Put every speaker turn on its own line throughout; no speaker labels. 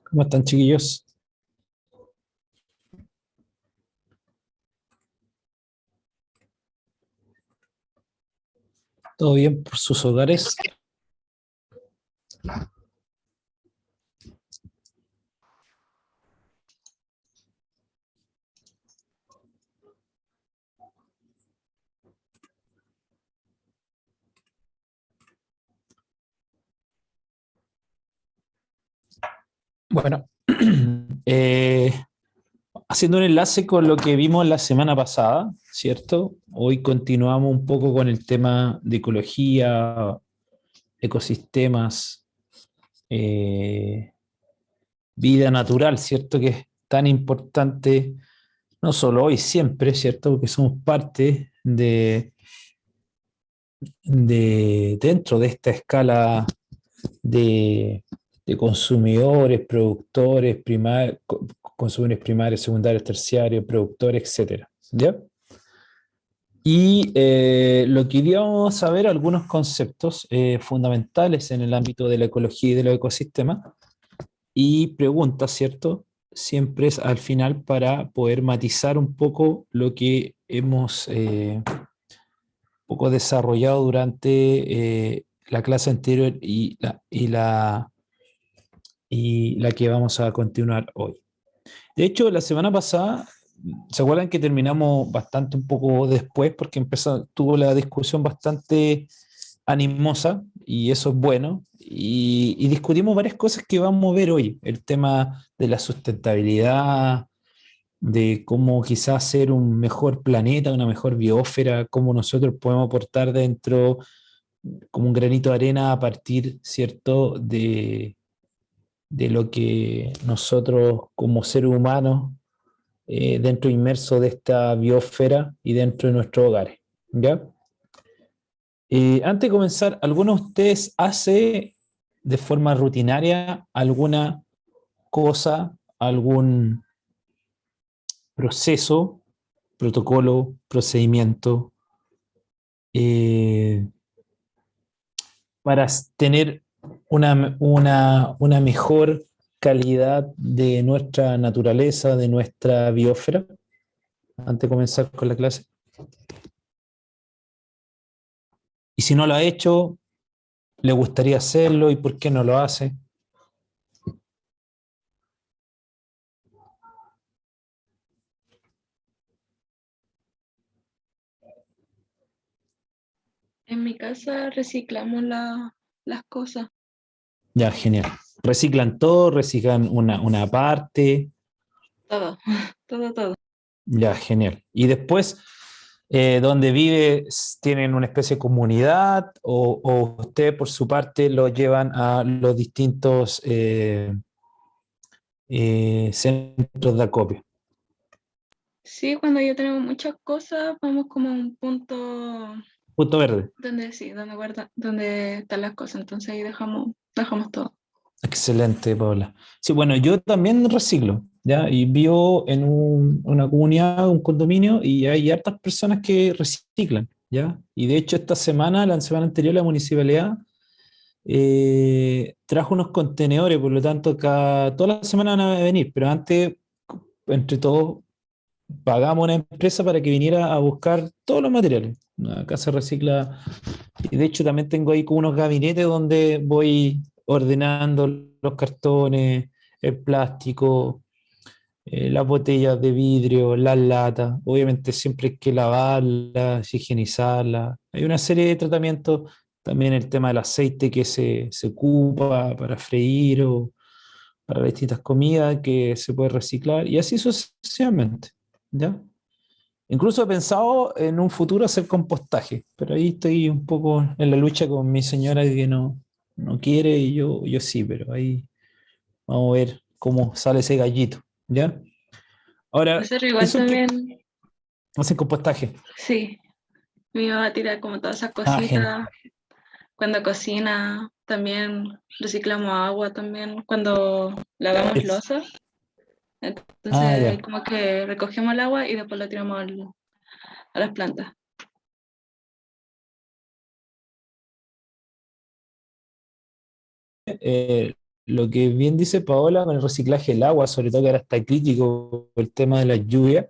¿Cómo están, chiquillos? ¿Todo bien por sus hogares? Bueno, eh, haciendo un enlace con lo que vimos la semana pasada, ¿cierto? Hoy continuamos un poco con el tema de ecología, ecosistemas, eh, vida natural, ¿cierto? Que es tan importante, no solo hoy, siempre, ¿cierto? Porque somos parte dentro de esta escala de, de consumidores, productores, consumidores primarios, secundarios, terciarios, productores, etcétera. ¿Ya? Y lo que queríamos saber algunos conceptos fundamentales en el ámbito de la ecología y de los ecosistemas y preguntas, ¿cierto? Siempre es al final para poder matizar un poco lo que hemos poco desarrollado durante la clase anterior y la que vamos a continuar hoy. De hecho, la semana pasada, ¿se acuerdan que terminamos bastante un poco después porque tuvo la discusión bastante animosa y eso es bueno? Y discutimos varias cosas que vamos a ver hoy, el tema de la sustentabilidad, de cómo quizás hacer un mejor planeta, una mejor biosfera, cómo nosotros podemos aportar dentro como un granito de arena a partir, ¿cierto?, de lo que nosotros como seres humanos dentro inmerso de esta biosfera y dentro de nuestros hogares. ¿Ya? Antes de comenzar, ¿alguno de ustedes hace de forma rutinaria alguna cosa, algún proceso, protocolo, procedimiento eh, para tener una mejor calidad de nuestra naturaleza, de nuestra biosfera? Antes de comenzar con la clase. Y si no lo ha hecho, le gustaría hacerlo y por qué no lo hace.
En mi casa reciclamos las cosas,
Ya, genial. Reciclan todo, reciclan una parte.
todo, todo.
Ya, genial. Y después, donde vive, ¿tienen una especie de comunidad o usted por su parte lo llevan a los distintos centros de acopio?
Sí, cuando ya tenemos muchas cosas, vamos como a un punto
Punto verde.
donde sí, donde están las cosas, entonces ahí dejamos todo.
Excelente, Paula. Sí, bueno, yo también reciclo, ¿ya? Y vivo en una comunidad, un condominio, y hay hartas personas que reciclan, ¿ya? Y de hecho esta semana, la semana anterior, la municipalidad trajo unos contenedores, por lo tanto, todas las semanas van a venir, pero antes, entre todos, pagamos a una empresa para que viniera a buscar todos los materiales. Acá se recicla, y de hecho también tengo ahí como unos gabinetes donde voy ordenando los cartones, el plástico, las botellas de vidrio, las latas. Obviamente siempre hay que lavarlas, higienizarlas. Hay una serie de tratamientos. También el tema del aceite que se ocupa para freír o para distintas comidas que se puede reciclar y así sucesivamente. ¿Ya? Incluso he pensado en un futuro hacer compostaje, pero ahí estoy un poco en la lucha con mi señora que no quiere y yo sí, pero ahí vamos a ver cómo sale ese gallito, ¿ya? Ahora,
Nosotros igual
eso que
también,
hacen compostaje.
sí, mi mamá tira como todas esas
Ah, genial.
cositas, cuando cocina, también reciclamos agua también, cuando lavamos
Es-
loza, entonces
ah,
ahí
ya.
como que recogemos el agua y después lo tiramos a las plantas.
Eh, lo que bien dice Paola con el reciclaje del agua, sobre todo que ahora está crítico el tema de las lluvias,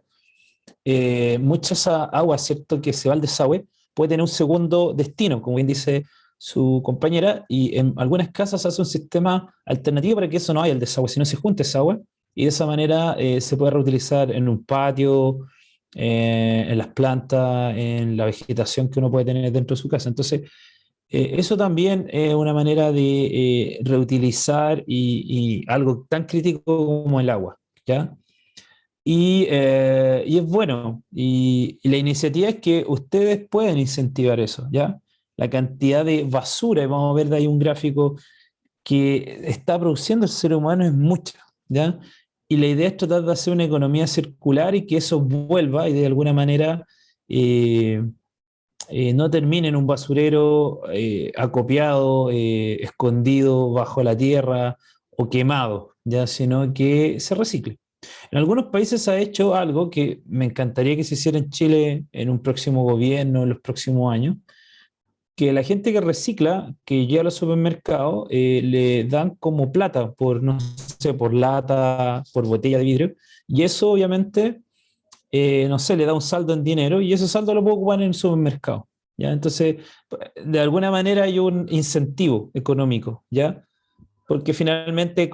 mucha esa agua, ¿cierto?, que se va al desagüe, puede tener un segundo destino, como bien dice su compañera, y en algunas casas hace un sistema alternativo para que eso no haya el desagüe, sino se junte esa agua, y de esa manera se puede reutilizar en un patio, en las plantas, en la vegetación que uno puede tener dentro de su casa. Entonces, eso también es una manera de reutilizar y algo tan crítico como el agua, ¿ya? Y es bueno, y la iniciativa es que ustedes pueden incentivar eso, ¿ya? La cantidad de basura, y vamos a ver de ahí un gráfico que está produciendo el ser humano es mucha, ¿ya? Y la idea es tratar de hacer una economía circular y que eso vuelva y de alguna manera eh, no termine en un basurero acopiado, escondido bajo la tierra o quemado, ¿ya? Sino que se recicle. En algunos países se ha hecho algo que me encantaría que se hiciera en Chile en un próximo gobierno, en los próximos años, que la gente que recicla, que llega a los supermercados, le dan como plata por, no sé, por lata, por botella de vidrio, y eso obviamente, no sé, le da un saldo en dinero, y ese saldo lo puedo ocupar en el supermercado, ¿ya? Entonces, de alguna manera hay un incentivo económico, ¿ya? Porque finalmente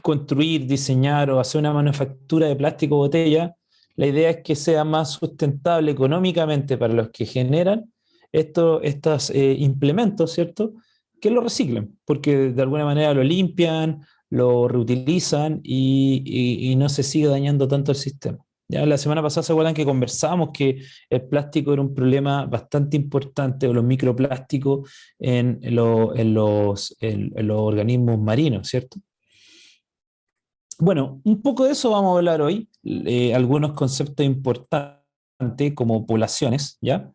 construir, diseñar o hacer una manufactura de plástico o botella, la idea es que sea más sustentable económicamente para los que generan estos implementos, ¿cierto? Que lo reciclen, porque de alguna manera lo limpian, lo reutilizan y no se sigue dañando tanto el sistema. Ya la semana pasada se acuerdan que conversamos que el plástico era un problema bastante importante, o los microplásticos en los organismos marinos, ¿cierto? Bueno, un poco de eso vamos a hablar hoy, algunos conceptos importantes como poblaciones, ¿ya?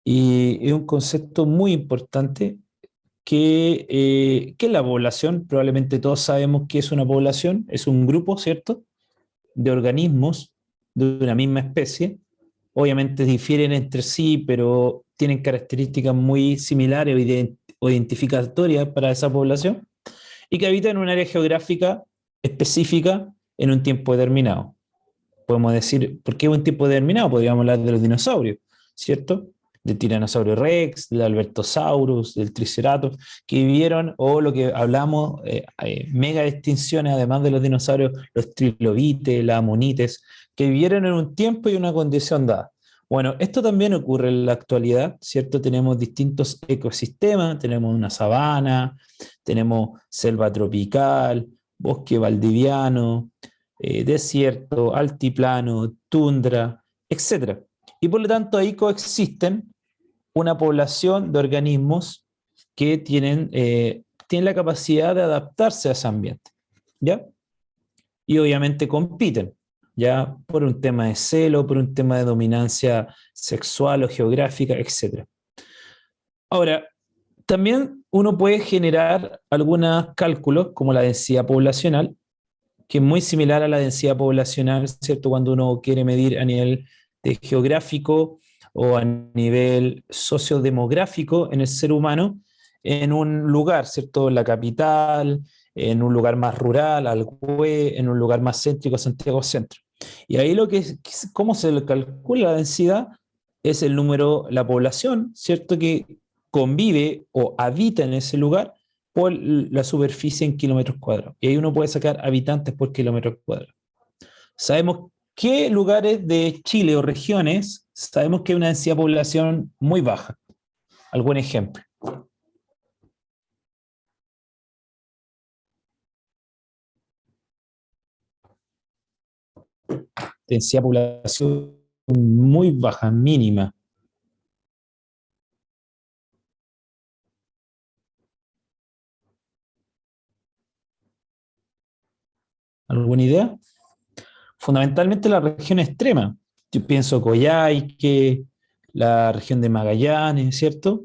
Y es un concepto muy importante que es la población. Probablemente todos sabemos qué es una población, es un grupo, ¿cierto?, de organismos de una misma especie. Obviamente difieren entre sí, pero tienen características muy similares o identificatorias para esa población, y que habitan en un área geográfica específica en un tiempo determinado. Podemos decir, ¿por qué un tiempo determinado? Podríamos hablar de los dinosaurios, ¿cierto? Del tiranosaurio Rex, del Albertosaurus, del Triceratops, que vivieron, o lo que hablamos, mega extinciones, además de los dinosaurios, los trilobites, las amonites, que vivieron en un tiempo y una condición dada. Bueno, esto también ocurre en la actualidad, ¿cierto? Tenemos distintos ecosistemas, tenemos una sabana, tenemos selva tropical, bosque valdiviano, desierto, altiplano, tundra, etcétera. Y por lo tanto ahí coexisten una población de organismos que tienen la capacidad de adaptarse a ese ambiente, ¿ya? Y obviamente compiten, ¿ya? Por un tema de celo, por un tema de dominancia sexual o geográfica, etcétera. Ahora, también uno puede generar algunos cálculos como la densidad poblacional, que es muy similar a la densidad poblacional, ¿cierto? Cuando uno quiere medir a nivel de geográfico o a nivel sociodemográfico en el ser humano, en un lugar, ¿cierto? En la capital, en un lugar más rural, Algüe, en un lugar más céntrico, Santiago Centro. Y ahí cómo se calcula la densidad es el número, la población, ¿cierto? Que convive o habita en ese lugar por la superficie en kilómetros cuadrados. Y ahí uno puede sacar habitantes por kilómetros cuadrados. Sabemos qué lugares de Chile o regiones sabemos que hay una densidad de población muy baja. ¿Algún ejemplo? Densidad de población muy baja, mínima. ¿Alguna idea? Fundamentalmente la región extrema. Yo pienso Coyhaique, la región de Magallanes, ¿cierto?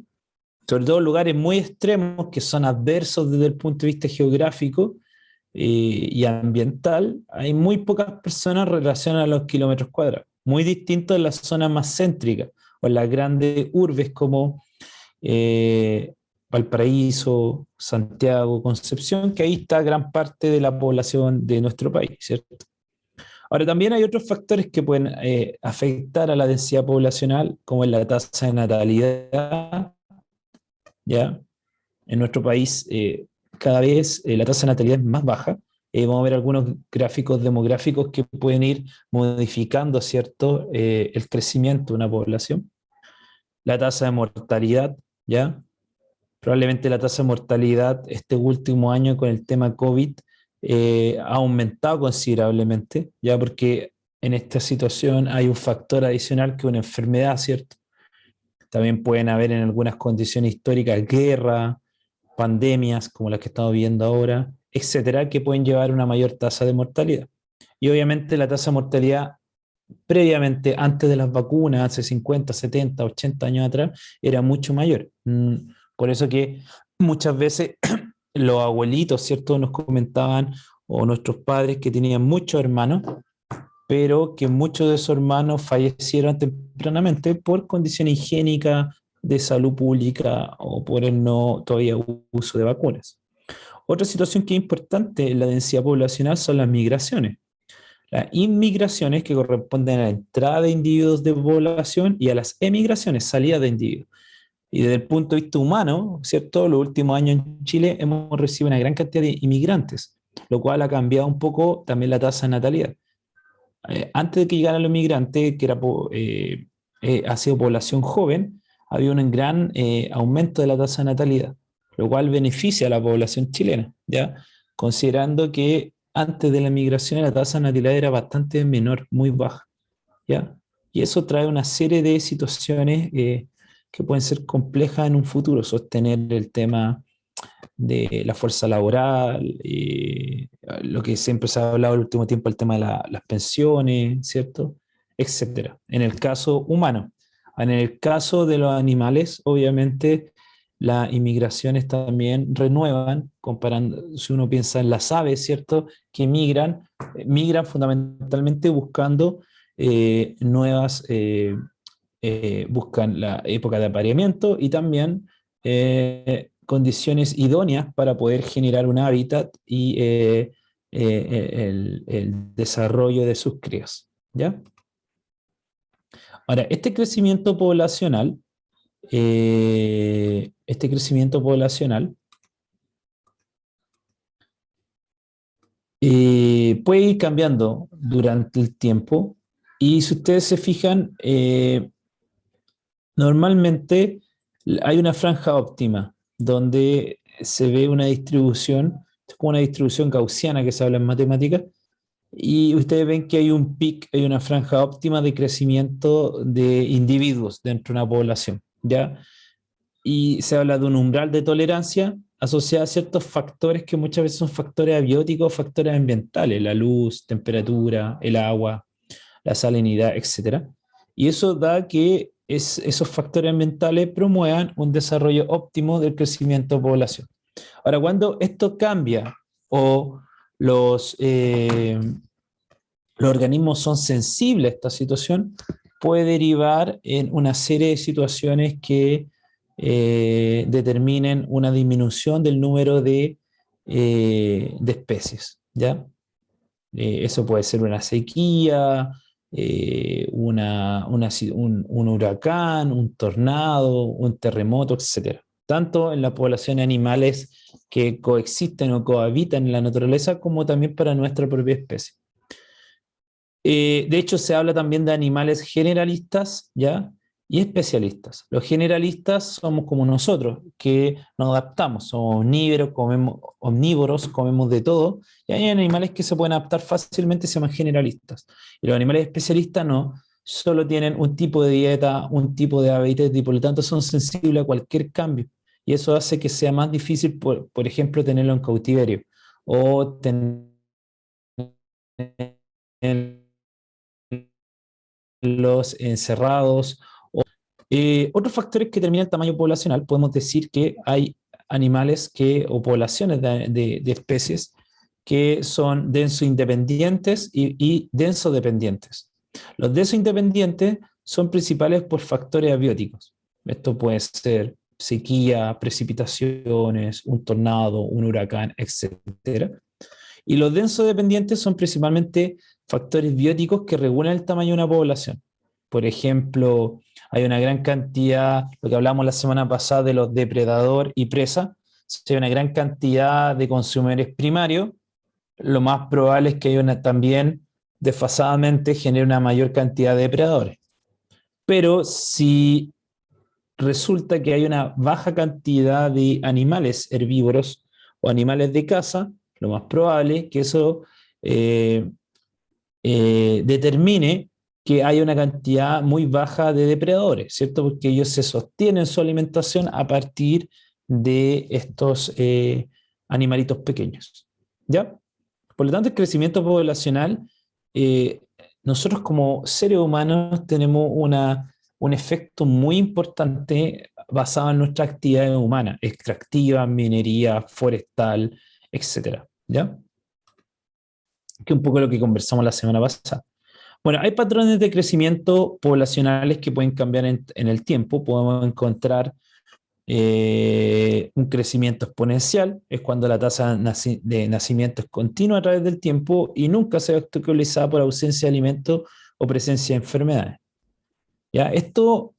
Sobre todo lugares muy extremos que son adversos desde el punto de vista geográfico y ambiental. Hay muy pocas personas relacionadas a los kilómetros cuadrados, muy distinto en las zonas más céntricas o en las grandes urbes como Valparaíso, Santiago, Concepción, que ahí está gran parte de la población de nuestro país, ¿cierto? Ahora, también hay otros factores que pueden afectar a la densidad poblacional, como es la tasa de natalidad, ¿ya? En nuestro país cada vez la tasa de natalidad es más baja. Vamos a ver algunos gráficos demográficos que pueden ir modificando, ¿cierto? El crecimiento de una población. La tasa de mortalidad, ¿ya? Probablemente la tasa de mortalidad este último año con el tema COVID ha aumentado considerablemente, ya porque en esta situación hay un factor adicional que es una enfermedad, ¿cierto? También pueden haber en algunas condiciones históricas guerra, pandemias como las que estamos viendo ahora, etcétera, que pueden llevar a una mayor tasa de mortalidad. Y obviamente la tasa de mortalidad previamente, antes de las vacunas, hace 50, 70, 80 años atrás, era mucho mayor. Por eso que muchas veces los abuelitos, ¿cierto?, nos comentaban, o nuestros padres que tenían muchos hermanos, pero que muchos de esos hermanos fallecieron tempranamente por condiciones higiénicas, de salud pública o por el no todavía uso de vacunas. Otra situación que es importante en la densidad poblacional son las migraciones. Las inmigraciones que corresponden a la entrada de individuos de población y a las emigraciones, salida de individuos. Y desde el punto de vista humano, ¿cierto? Los últimos años en Chile hemos recibido una gran cantidad de inmigrantes, lo cual ha cambiado un poco también la tasa de natalidad. Antes de que llegaran los migrantes, que era, ha sido población joven, había un gran aumento de la tasa de natalidad, lo cual beneficia a la población chilena, ¿ya? Considerando que antes de la migración la tasa de natalidad era bastante menor, muy baja, ¿ya? Y eso trae una serie de situaciones que pueden ser complejas en un futuro, sostener el tema de la fuerza laboral, lo que siempre se ha hablado el último tiempo, el tema de las pensiones, ¿cierto? Etcétera. En el caso humano. En el caso de los animales, obviamente, las inmigraciones también renuevan, comparando, si uno piensa en las aves, ¿cierto? Que migran fundamentalmente buscando buscan la época de apareamiento y también condiciones idóneas para poder generar un hábitat y el desarrollo de sus crías, ¿ya? Ahora, este crecimiento poblacional puede ir cambiando durante el tiempo y si ustedes se fijan, normalmente hay una franja óptima donde se ve una distribución, es como una distribución gaussiana que se habla en matemáticas, y ustedes ven que hay un pic, hay una franja óptima de crecimiento de individuos dentro de una población, ¿ya? Y se habla de un umbral de tolerancia asociado a ciertos factores que muchas veces son factores abióticos, factores ambientales, la luz, temperatura, el agua, la salinidad, etcétera. Y eso da que esos factores ambientales promuevan un desarrollo óptimo del crecimiento de población. Ahora, cuando esto cambia o los, eh, los organismos son sensibles a esta situación, puede derivar en una serie de situaciones que determinen una disminución del número de especies, ¿ya? Eso puede ser una sequía, un huracán, un tornado, un terremoto, etcétera. Tanto en la población de animales que coexisten o cohabitan en la naturaleza, como también para nuestra propia especie. De hecho, se habla también de animales generalistas, ¿ya? Y especialistas. Los generalistas somos como nosotros, que nos adaptamos, somos omnívoros, comemos de todo, y hay animales que se pueden adaptar fácilmente, se llaman generalistas. Y los animales especialistas no, solo tienen un tipo de dieta, un tipo de hábitat, y por lo tanto son sensibles a cualquier cambio. Y eso hace que sea más difícil, por ejemplo, tenerlo en cautiverio, o tener los encerrados. Otros factores que determinan el tamaño poblacional, podemos decir que hay animales o poblaciones de especies que son denso independientes y denso dependientes. Los denso independientes son principales por factores abióticos. Esto puede ser sequía, precipitaciones, un tornado, un huracán, etcétera. Y los densodependientes son principalmente factores bióticos que regulan el tamaño de una población. Por ejemplo, hay una gran cantidad, lo que hablamos la semana pasada de los depredador y presa, si hay una gran cantidad de consumidores primarios, lo más probable es que hay una también desfasadamente genere una mayor cantidad de depredadores. Pero si resulta que hay una baja cantidad de animales herbívoros o animales de caza, lo más probable es que eso eh, determine que hay una cantidad muy baja de depredadores, ¿cierto? Porque ellos se sostienen su alimentación a partir de estos animalitos pequeños, ¿ya? Por lo tanto, el crecimiento poblacional, eh, nosotros como seres humanos tenemos un efecto muy importante basado en nuestras actividades humanas, extractiva, minería, forestal, etcétera, ¿ya? Que es un poco lo que conversamos la semana pasada. Bueno, hay patrones de crecimiento poblacionales que pueden cambiar en el tiempo. Podemos encontrar un crecimiento exponencial, es cuando la tasa de nacimiento es continua a través del tiempo y nunca se ve obstaculizada por ausencia de alimentos o presencia de enfermedades. ¿Ya? Esto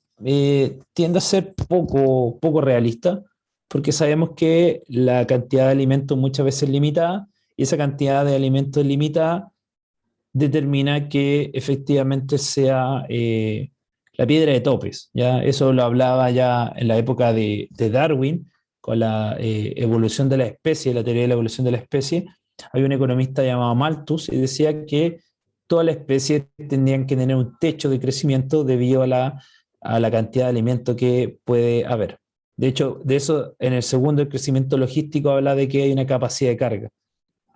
tiende a ser poco realista porque sabemos que la cantidad de alimentos muchas veces es limitada y esa cantidad de alimentos limitada determina que efectivamente sea la piedra de topes. ¿Ya? Eso lo hablaba ya en la época de Darwin, con la evolución de la especie, la teoría de la evolución de la especie. Hay un economista llamado Malthus y decía que todas las especies tendrían que tener un techo de crecimiento debido a la cantidad de alimento que puede haber. De hecho, de eso en el segundo, el crecimiento logístico, habla de que hay una capacidad de carga.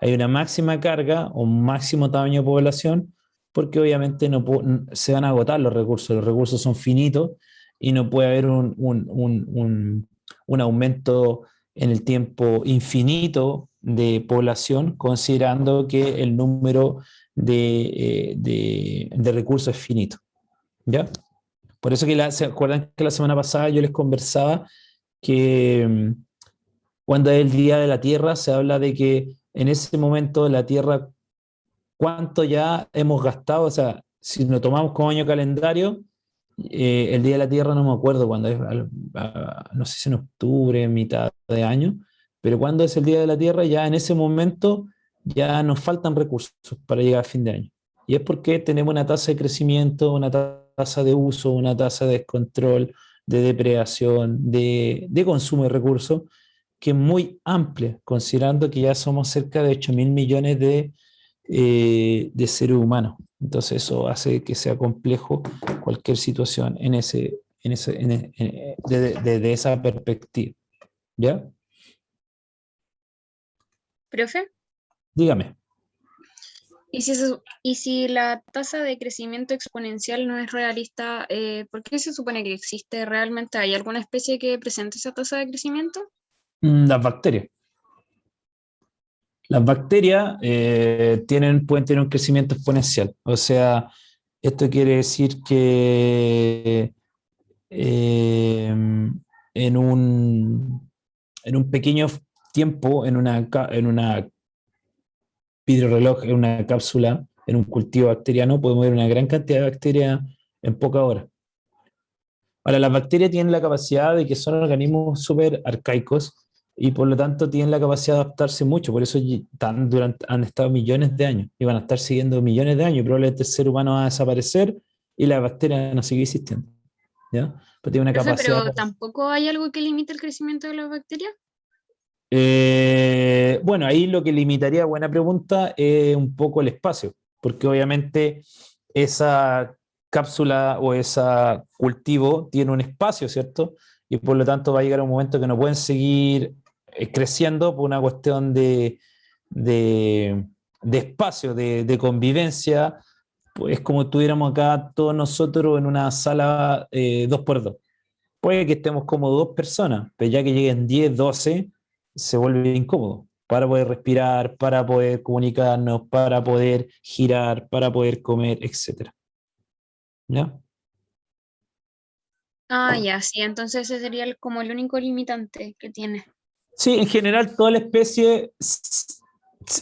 Hay una máxima carga o un máximo tamaño de población, porque obviamente no se van a agotar los recursos son finitos y no puede haber un aumento en el tiempo infinito de población, considerando que el número de recursos es finito. ¿Ya? Por eso que ¿se acuerdan que la semana pasada yo les conversaba que cuando es el Día de la Tierra se habla de que en ese momento la Tierra, cuánto ya hemos gastado? O sea, si lo tomamos como año calendario, el Día de la Tierra no me acuerdo cuándo es, no sé si en octubre, mitad de año, pero cuando es el Día de la Tierra, ya en ese momento ya nos faltan recursos para llegar a fin de año. Y es porque tenemos una tasa de crecimiento, una tasa de uso, una tasa de descontrol, de depredación, de consumo de recursos, que es muy amplia, considerando que ya somos cerca de 8.000 millones de seres humanos. Entonces eso hace que sea complejo cualquier situación desde esa perspectiva. ¿Ya?
Profe,
Dígame.
y si la tasa de crecimiento exponencial no es realista, ¿por qué se supone que existe realmente? ¿Hay alguna especie que presente esa tasa de crecimiento?
Las bacterias. Las bacterias pueden tener un crecimiento exponencial. O sea, esto quiere decir que en un pequeño tiempo, en una vidriorreloj, en una cápsula, en un cultivo bacteriano, podemos ver una gran cantidad de bacterias en pocas horas. Ahora, las bacterias tienen la capacidad de que son organismos súper arcaicos y por lo tanto tienen la capacidad de adaptarse mucho. Por eso han estado millones de años y van a estar siguiendo millones de años. Probablemente el ser humano va a desaparecer y la bacteria no sigue existiendo. ¿Ya? Pero tiene una
Profe,
capacidad.
pero tampoco hay algo que limite el crecimiento de las bacterias.
Bueno, ahí lo que limitaría, buena pregunta, es un poco el espacio, porque obviamente esa cápsula o ese cultivo tiene un espacio, ¿cierto? Y por lo tanto va a llegar un momento que no pueden seguir creciendo por una cuestión de, de espacio, de convivencia. Pues es como si estuviéramos acá todos nosotros en una sala 2x2. Puede que estemos como dos personas, pero ya que lleguen 10, 12, se vuelve incómodo para poder respirar, para poder comunicarnos, para poder girar, para poder comer, etcétera. ¿Ya?
Ah, ya, sí, entonces ese sería como el único limitante que tiene.
Sí, en general toda la especie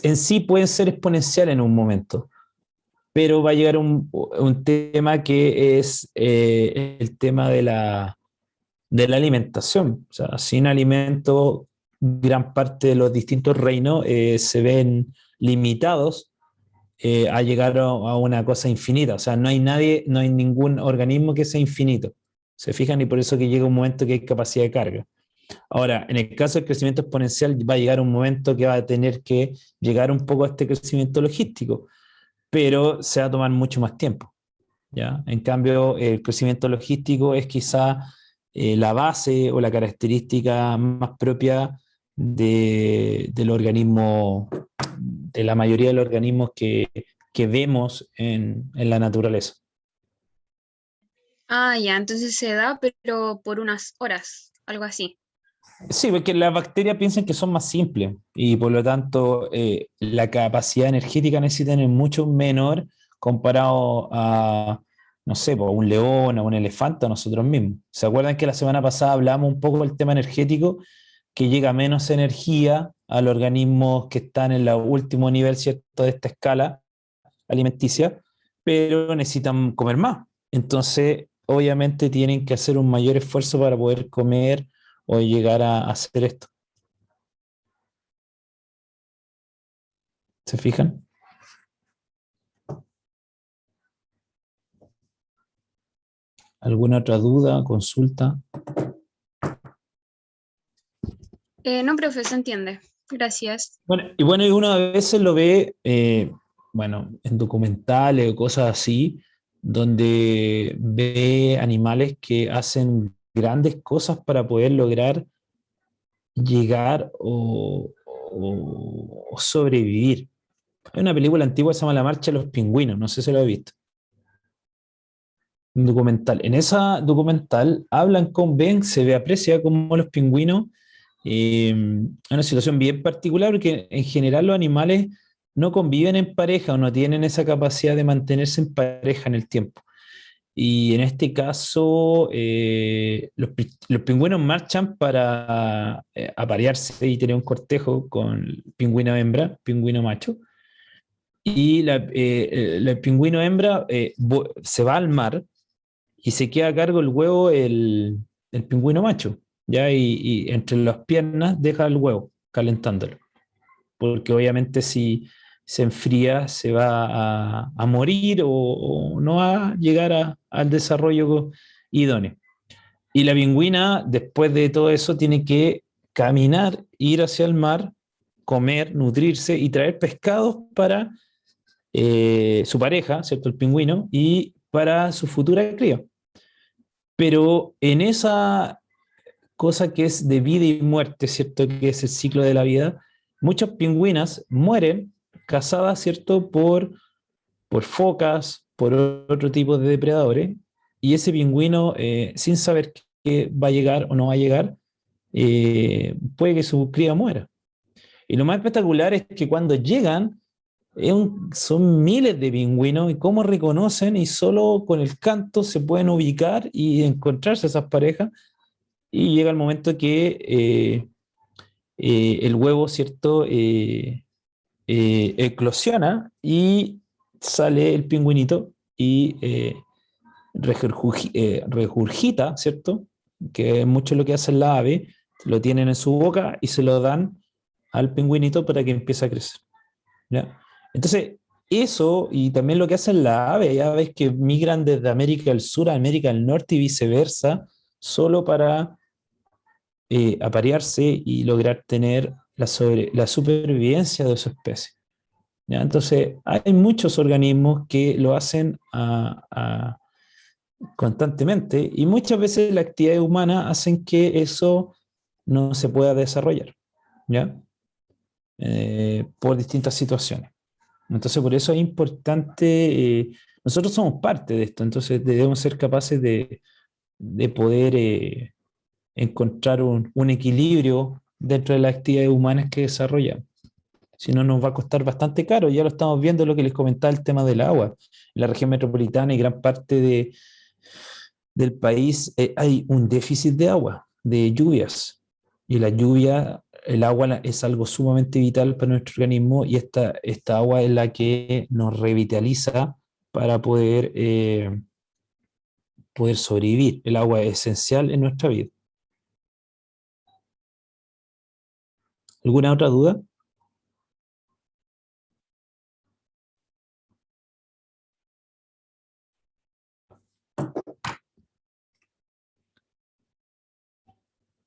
en sí pueden ser exponenciales en un momento, pero va a llegar un tema que es el tema de la alimentación. O sea, sin alimento, gran parte de los distintos reinos se ven limitados a llegar a una cosa infinita. O sea, no hay ningún organismo que sea infinito. ¿Se fijan? Y por eso que llega un momento que hay capacidad de carga. Ahora, en el caso del crecimiento exponencial, va a llegar un momento que va a tener que llegar un poco a este crecimiento logístico, pero se va a tomar mucho más tiempo. ¿Ya? En cambio, el crecimiento logístico es quizá la base o la característica más propia del organismo, de la mayoría de los organismos que vemos en la naturaleza.
Ah, ya, entonces se da, pero por unas horas, algo así.
Sí, porque las bacterias piensan que son más simples y por lo tanto la capacidad energética necesitan es mucho menor comparado a, no sé, pues, a un león, a un elefante, a nosotros mismos. ¿Se acuerdan que la semana pasada hablamos un poco del tema energético, que llega menos energía a los organismos que están en el último nivel, ¿cierto?, de esta escala alimenticia, pero necesitan comer más. Entonces, obviamente tienen que hacer un mayor esfuerzo para poder comer o llegar a hacer esto. ¿Se fijan? ¿Alguna otra duda, consulta?
No, profe, se entiende. Gracias.
Bueno, y uno a veces lo ve, bueno, en documentales o cosas así, donde ve animales que hacen grandes cosas para poder lograr llegar o sobrevivir. Hay una película antigua que se llama La Marcha de los Pingüinos, no sé si lo he visto. Un documental. En esa documental hablan con Ben, se ve, aprecia cómo los pingüinos, es una situación bien particular porque en general los animales no conviven en pareja o no tienen esa capacidad de mantenerse en pareja en el tiempo. Y en este caso, los pingüinos marchan para aparearse y tener un cortejo con pingüino hembra, pingüino macho. Y el pingüino hembra se va al mar y se queda a cargo el huevo el pingüino macho, ¿ya? Y entre las piernas deja el huevo calentándolo, porque obviamente si se enfría se va a morir o no va a llegar al desarrollo idóneo. Y la pingüina, después de todo eso, tiene que caminar, ir hacia el mar, comer, nutrirse y traer pescados para su pareja, ¿cierto? El pingüino, y para su futura cría. Pero en esa cosa que es de vida y muerte, ¿cierto? Que es el ciclo de la vida, muchas pingüinas mueren cazadas, ¿cierto? Por focas, por otro tipo de depredadores, y ese pingüino, sin saber que va a llegar o no va a llegar, puede que su cría muera. Y lo más espectacular es que cuando llegan, son miles de pingüinos y cómo reconocen y solo con el canto se pueden ubicar y encontrarse esas parejas y llega el momento que el huevo, ¿cierto? Eclosiona y sale el pingüinito y regurgita, ¿cierto? Que es mucho lo que hace la ave, lo tienen en su boca y se lo dan al pingüinito para que empiece a crecer. ¿Ya? Entonces, eso y también lo que hacen las aves, hay aves que migran desde América del Sur a América del Norte y viceversa, solo para aparearse y lograr tener la supervivencia de su especie. ¿Ya? Entonces, hay muchos organismos que lo hacen constantemente y muchas veces la actividad humana hacen que eso no se pueda desarrollar, ¿ya? Por distintas situaciones. Entonces, por eso es importante, nosotros somos parte de esto, entonces debemos ser capaces de poder encontrar un equilibrio dentro de las actividades humanas que desarrollamos. Si no, nos va a costar bastante caro. Ya lo estamos viendo lo que les comentaba el tema del agua. En la región metropolitana y gran parte del país hay un déficit de agua, de lluvias. Y la lluvia, el agua es algo sumamente vital para nuestro organismo y esta agua es la que nos revitaliza para poder sobrevivir. El agua es esencial en nuestra vida. ¿Alguna otra duda?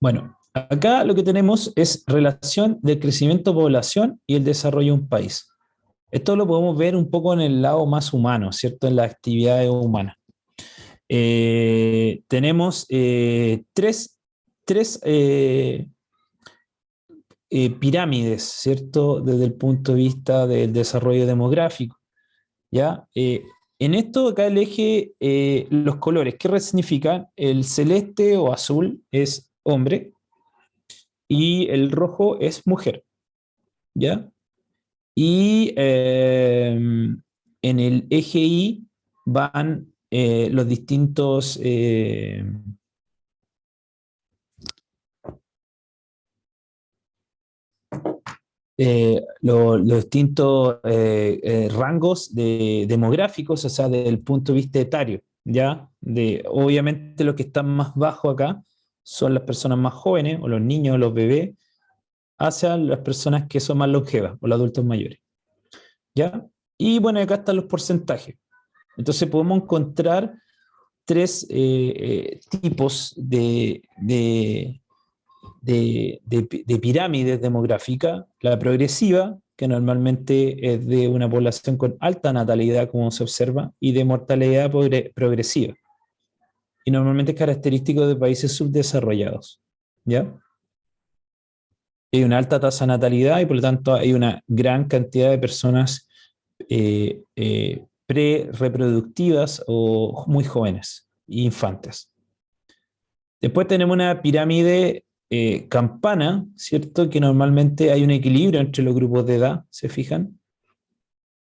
Bueno, acá lo que tenemos es relación del crecimiento de población y el desarrollo de un país. Esto lo podemos ver un poco en el lado más humano, ¿cierto? En las actividades humanas. Tenemos tres pirámides, ¿cierto? Desde el punto de vista del desarrollo demográfico, ¿ya? En esto acá el eje, los colores, ¿qué significan? El celeste o azul es hombre y el rojo es mujer, ¿ya? Y en el eje Y van los distintos los distintos rangos demográficos, o sea, desde el punto de vista etario, ¿ya? Obviamente los que están más bajo acá son las personas más jóvenes, o los niños, o los bebés, hacia las personas que son más longevas, o los adultos mayores, ¿ya? Y bueno, acá están los porcentajes. Entonces podemos encontrar tres tipos de pirámides demográficas. La progresiva, que normalmente es de una población con alta natalidad, como se observa, y de mortalidad progresiva. Y normalmente es característico de países subdesarrollados, ¿ya? Hay una alta tasa de natalidad y por lo tanto hay una gran cantidad de personas pre-reproductivas o muy jóvenes, infantes. Después tenemos una pirámide campana, ¿cierto? Que normalmente hay un equilibrio entre los grupos de edad, ¿se fijan?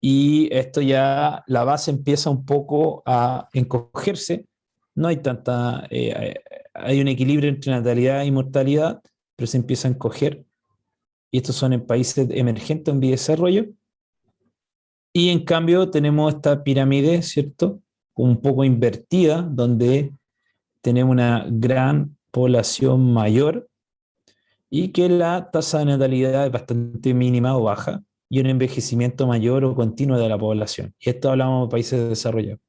Y esto ya, la base empieza un poco a encogerse. No hay tanta, hay un equilibrio entre natalidad y mortalidad, pero se empieza a encoger. Y estos son en países emergentes en vía de desarrollo. Y en cambio tenemos esta pirámide, ¿cierto? Un poco invertida, donde tenemos una gran población mayor y que la tasa de natalidad es bastante mínima o baja y un envejecimiento mayor o continuo de la población. Y esto hablamos de países desarrollados.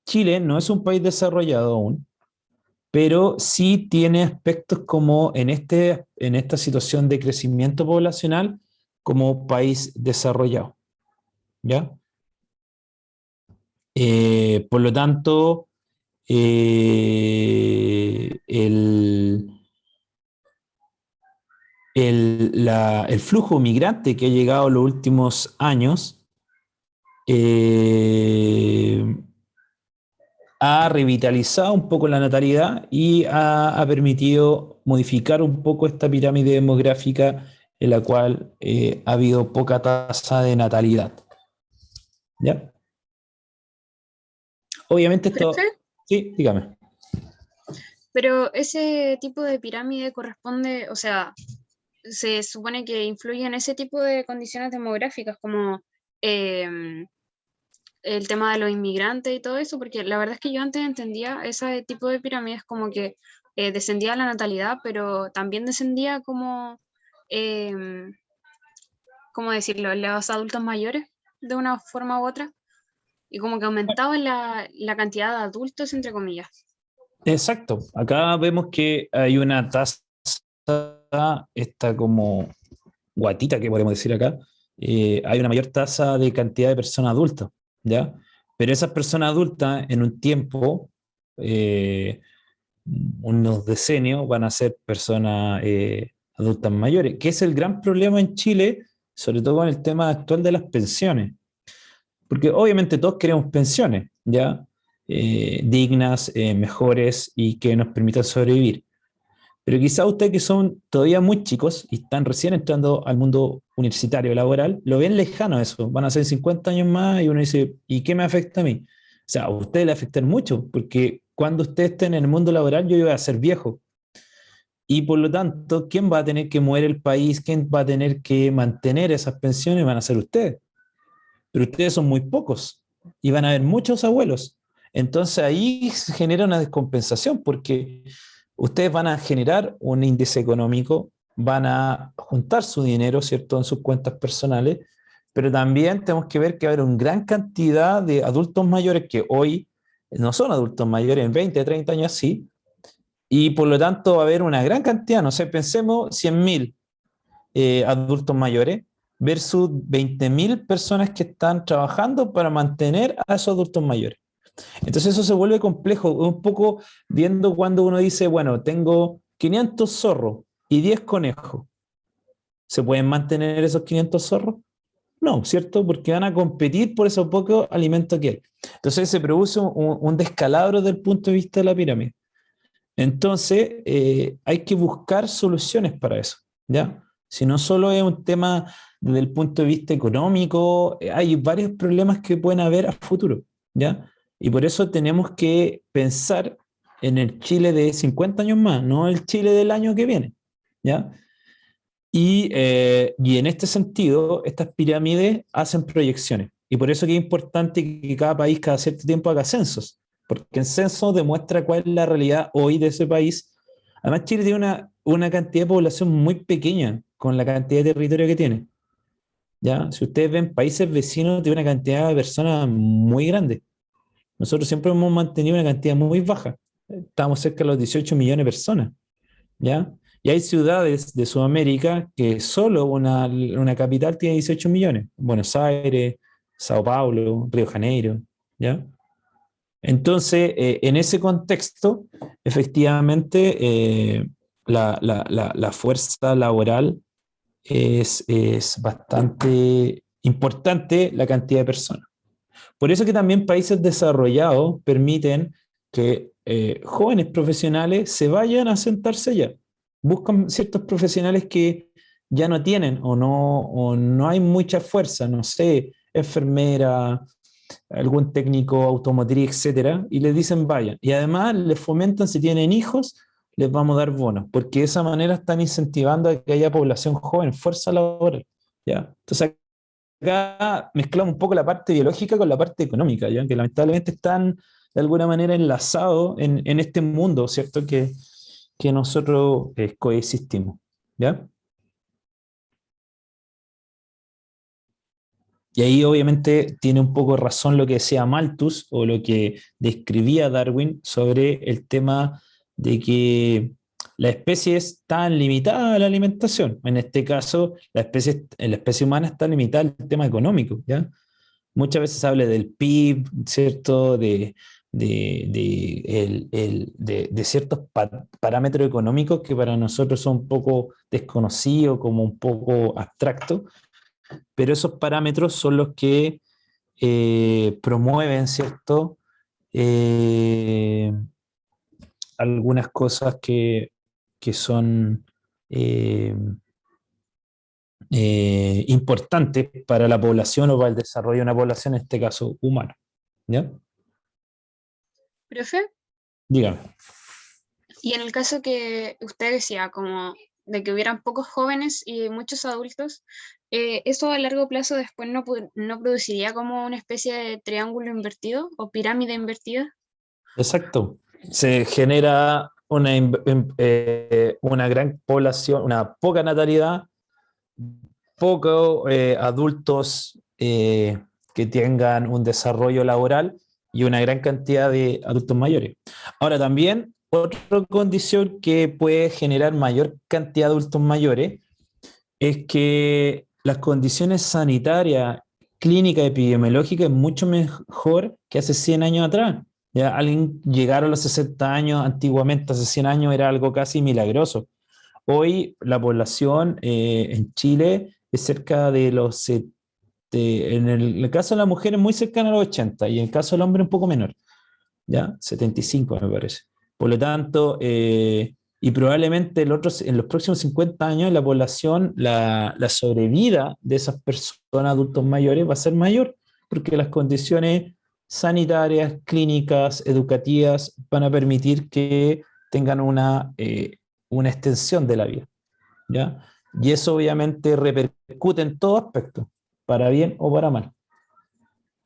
Chile no es un país desarrollado aún, pero sí tiene aspectos como en esta situación de crecimiento poblacional como país desarrollado, ¿ya? Por lo tanto, el, el flujo migrante que ha llegado en los últimos años eh, ha revitalizado un poco la natalidad y ha permitido modificar un poco esta pirámide demográfica en la cual ha habido poca tasa de natalidad. ¿Ya? Obviamente esto...
Profe,
Sí, dígame.
pero ese tipo de pirámide corresponde, o sea, se supone que influye en ese tipo de condiciones demográficas como em, el tema de los inmigrantes y todo eso, porque la verdad es que yo antes entendía ese tipo de pirámides como que descendía la natalidad, pero también descendía como, em, ¿cómo decirlo?, los adultos mayores de una forma u otra, y como que aumentaba la cantidad de adultos, entre comillas.
Exacto. Acá vemos que hay una tasa, esta como guatita que podemos decir acá, hay una mayor tasa de cantidad de personas adultas, ¿ya? Pero esas personas adultas en un tiempo, eh, unos decenios, van a ser personas adultas mayores, que es el gran problema en Chile, sobre todo con el tema actual de las pensiones. Porque obviamente todos queremos pensiones, ¿ya? Dignas, mejores y que nos permitan sobrevivir. Pero quizá ustedes que son todavía muy chicos y están recién entrando al mundo universitario laboral, lo ven lejano eso. Van a ser 50 años más y uno dice, ¿y qué me afecta a mí? O sea, a ustedes le afectan mucho, porque cuando ustedes estén en el mundo laboral, yo voy a ser viejo. Y por lo tanto, ¿quién va a tener que mover el país? ¿Quién va a tener que mantener esas pensiones? Van a ser ustedes. Pero ustedes son muy pocos y van a haber muchos abuelos. Entonces ahí se genera una descompensación porque ustedes van a generar un índice económico, van a juntar su dinero, ¿cierto?, en sus cuentas personales, pero también tenemos que ver que va a haber una gran cantidad de adultos mayores que hoy no son adultos mayores, en 20, 30 años sí, y por lo tanto va a haber una gran cantidad, no sé, pensemos 100.000 adultos mayores versus 20.000 personas que están trabajando para mantener a esos adultos mayores. Entonces eso se vuelve complejo, un poco viendo cuando uno dice, bueno, tengo 500 zorros y 10 conejos. ¿Se pueden mantener esos 500 zorros? No, ¿cierto? Porque van a competir por esos pocos alimentos que hay. Entonces se produce un descalabro desde el punto de vista de la pirámide. Entonces hay que buscar soluciones para eso, ¿ya? Si no solo es un tema desde el punto de vista económico, hay varios problemas que pueden haber a futuro, ¿ya? Y por eso tenemos que pensar en el Chile de 50 años más, no el Chile del año que viene, ¿ya? Y en este sentido, estas pirámides hacen proyecciones. Y por eso que es importante que cada país cada cierto tiempo haga censos, porque el censo demuestra cuál es la realidad hoy de ese país. Además, Chile tiene una cantidad de población muy pequeña con la cantidad de territorio que tiene. ¿Ya? Si ustedes ven países vecinos, tiene una cantidad de personas muy grande. Nosotros siempre hemos mantenido una cantidad muy baja. Estamos cerca de los 18 millones de personas. ¿Ya? Y hay ciudades de Sudamérica que solo una capital tiene 18 millones. Buenos Aires, Sao Paulo, Río de Janeiro, ¿ya? Entonces, en ese contexto, efectivamente, la fuerza laboral es bastante importante la cantidad de personas. Por eso que también países desarrollados permiten que jóvenes profesionales se vayan a sentarse allá. Buscan ciertos profesionales que ya no tienen o no hay mucha fuerza, no sé, enfermera, algún técnico automotriz, etcétera, y les dicen vayan. Y además les fomentan, si tienen hijos, les vamos a dar bonos, porque de esa manera están incentivando a que haya población joven, fuerza laboral. ¿Ya? Entonces, acá mezclamos un poco la parte biológica con la parte económica, ¿ya? Que lamentablemente están de alguna manera enlazados en este mundo, ¿cierto? Que nosotros coexistimos, ¿ya? Y ahí obviamente tiene un poco razón lo que decía Malthus o lo que describía Darwin sobre el tema de que la especie es tan limitada a la alimentación. En este caso, la especie humana está limitada al tema económico, ¿ya? Muchas veces se habla del PIB, ¿cierto? De ciertos parámetros económicos que para nosotros son un poco desconocidos, como un poco abstractos, pero esos parámetros son los que promueven, ¿cierto? Eh, Algunas cosas que son eh, importantes para la población o para el desarrollo de una población, en este caso humana. ¿Ya?
Profe,
Dígame.
y en el caso que usted decía, como de que hubieran pocos jóvenes y muchos adultos, ¿eso a largo plazo después no produciría como una especie de triángulo invertido o pirámide invertida?
Exacto. Se genera una gran población, una poca natalidad, pocos adultos que tengan un desarrollo laboral y una gran cantidad de adultos mayores. Ahora también, otra condición que puede generar mayor cantidad de adultos mayores es que las condiciones sanitarias, clínicas, epidemiológicas es mucho mejor que hace 100 años atrás. Ya alguien llegar a los 60 años antiguamente, hace 100 años, era algo casi milagroso. Hoy la población en Chile es cerca de en el caso de la mujer es muy cercana a los 80 y en el caso del hombre un poco menor, ¿ya? 75 me parece. Por lo tanto, y probablemente en los próximos 50 años la población, la sobrevida de esas personas adultos mayores va a ser mayor porque las condiciones sanitarias, clínicas, educativas, van a permitir que tengan una extensión de la vida, ¿ya? Y eso obviamente repercute en todo aspecto, para bien o para mal.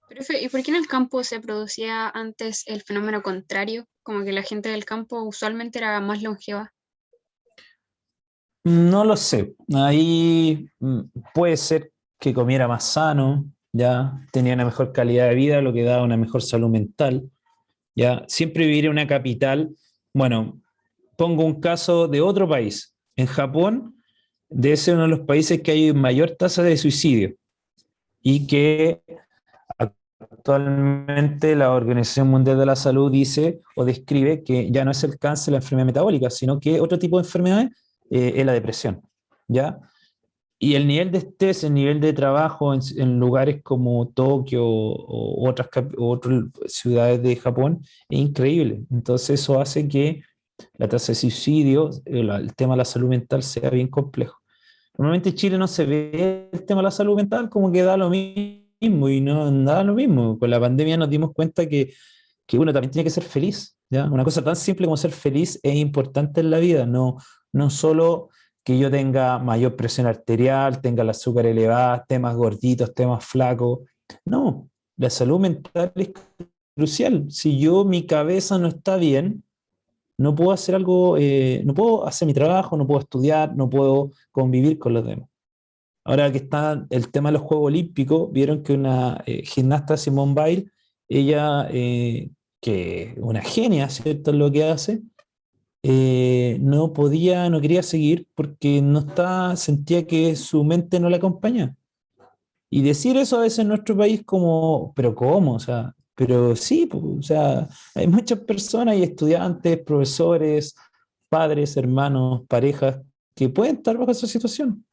Profe, ¿y por qué en el campo se producía antes el fenómeno contrario? Como que la gente del campo usualmente era más longeva.
No lo sé. Ahí puede ser que comiera más sano, ya tenía una mejor calidad de vida, lo que da una mejor salud mental. Ya siempre vivir en una capital. Bueno, pongo un caso de otro país. En Japón, debe ser uno de los países que hay mayor tasa de suicidio y que actualmente la Organización Mundial de la Salud dice o describe que ya no es el cáncer, la enfermedad metabólica, sino que otro tipo de enfermedades es la depresión, ¿ya? Y el nivel de estrés, el nivel de trabajo en lugares como Tokio o otras ciudades de Japón es increíble. Entonces eso hace que la tasa de suicidio, el tema de la salud mental sea bien complejo. Normalmente en Chile no se ve el tema de la salud mental como que da lo mismo y no da lo mismo. Con la pandemia nos dimos cuenta que uno también tiene que ser feliz, ¿ya? Una cosa tan simple como ser feliz es importante en la vida, no solo que yo tenga mayor presión arterial, tenga el azúcar elevada, esté más gordito, esté más flaco. No, la salud mental es crucial. Si yo, mi cabeza no está bien, no puedo hacer algo, no puedo hacer mi trabajo, no puedo estudiar, no puedo convivir con los demás. Ahora que está el tema de los Juegos Olímpicos, vieron que una gimnasta, Simone Biles, ella, que una genia, ¿cierto? En lo que hace, no quería seguir porque no está, sentía que su mente no la acompaña. Y decir eso a veces en nuestro país como, pero ¿cómo? O sea, pero sí, pues, o sea, hay muchas personas y estudiantes, profesores, padres, hermanos, parejas que pueden estar bajo esa situación.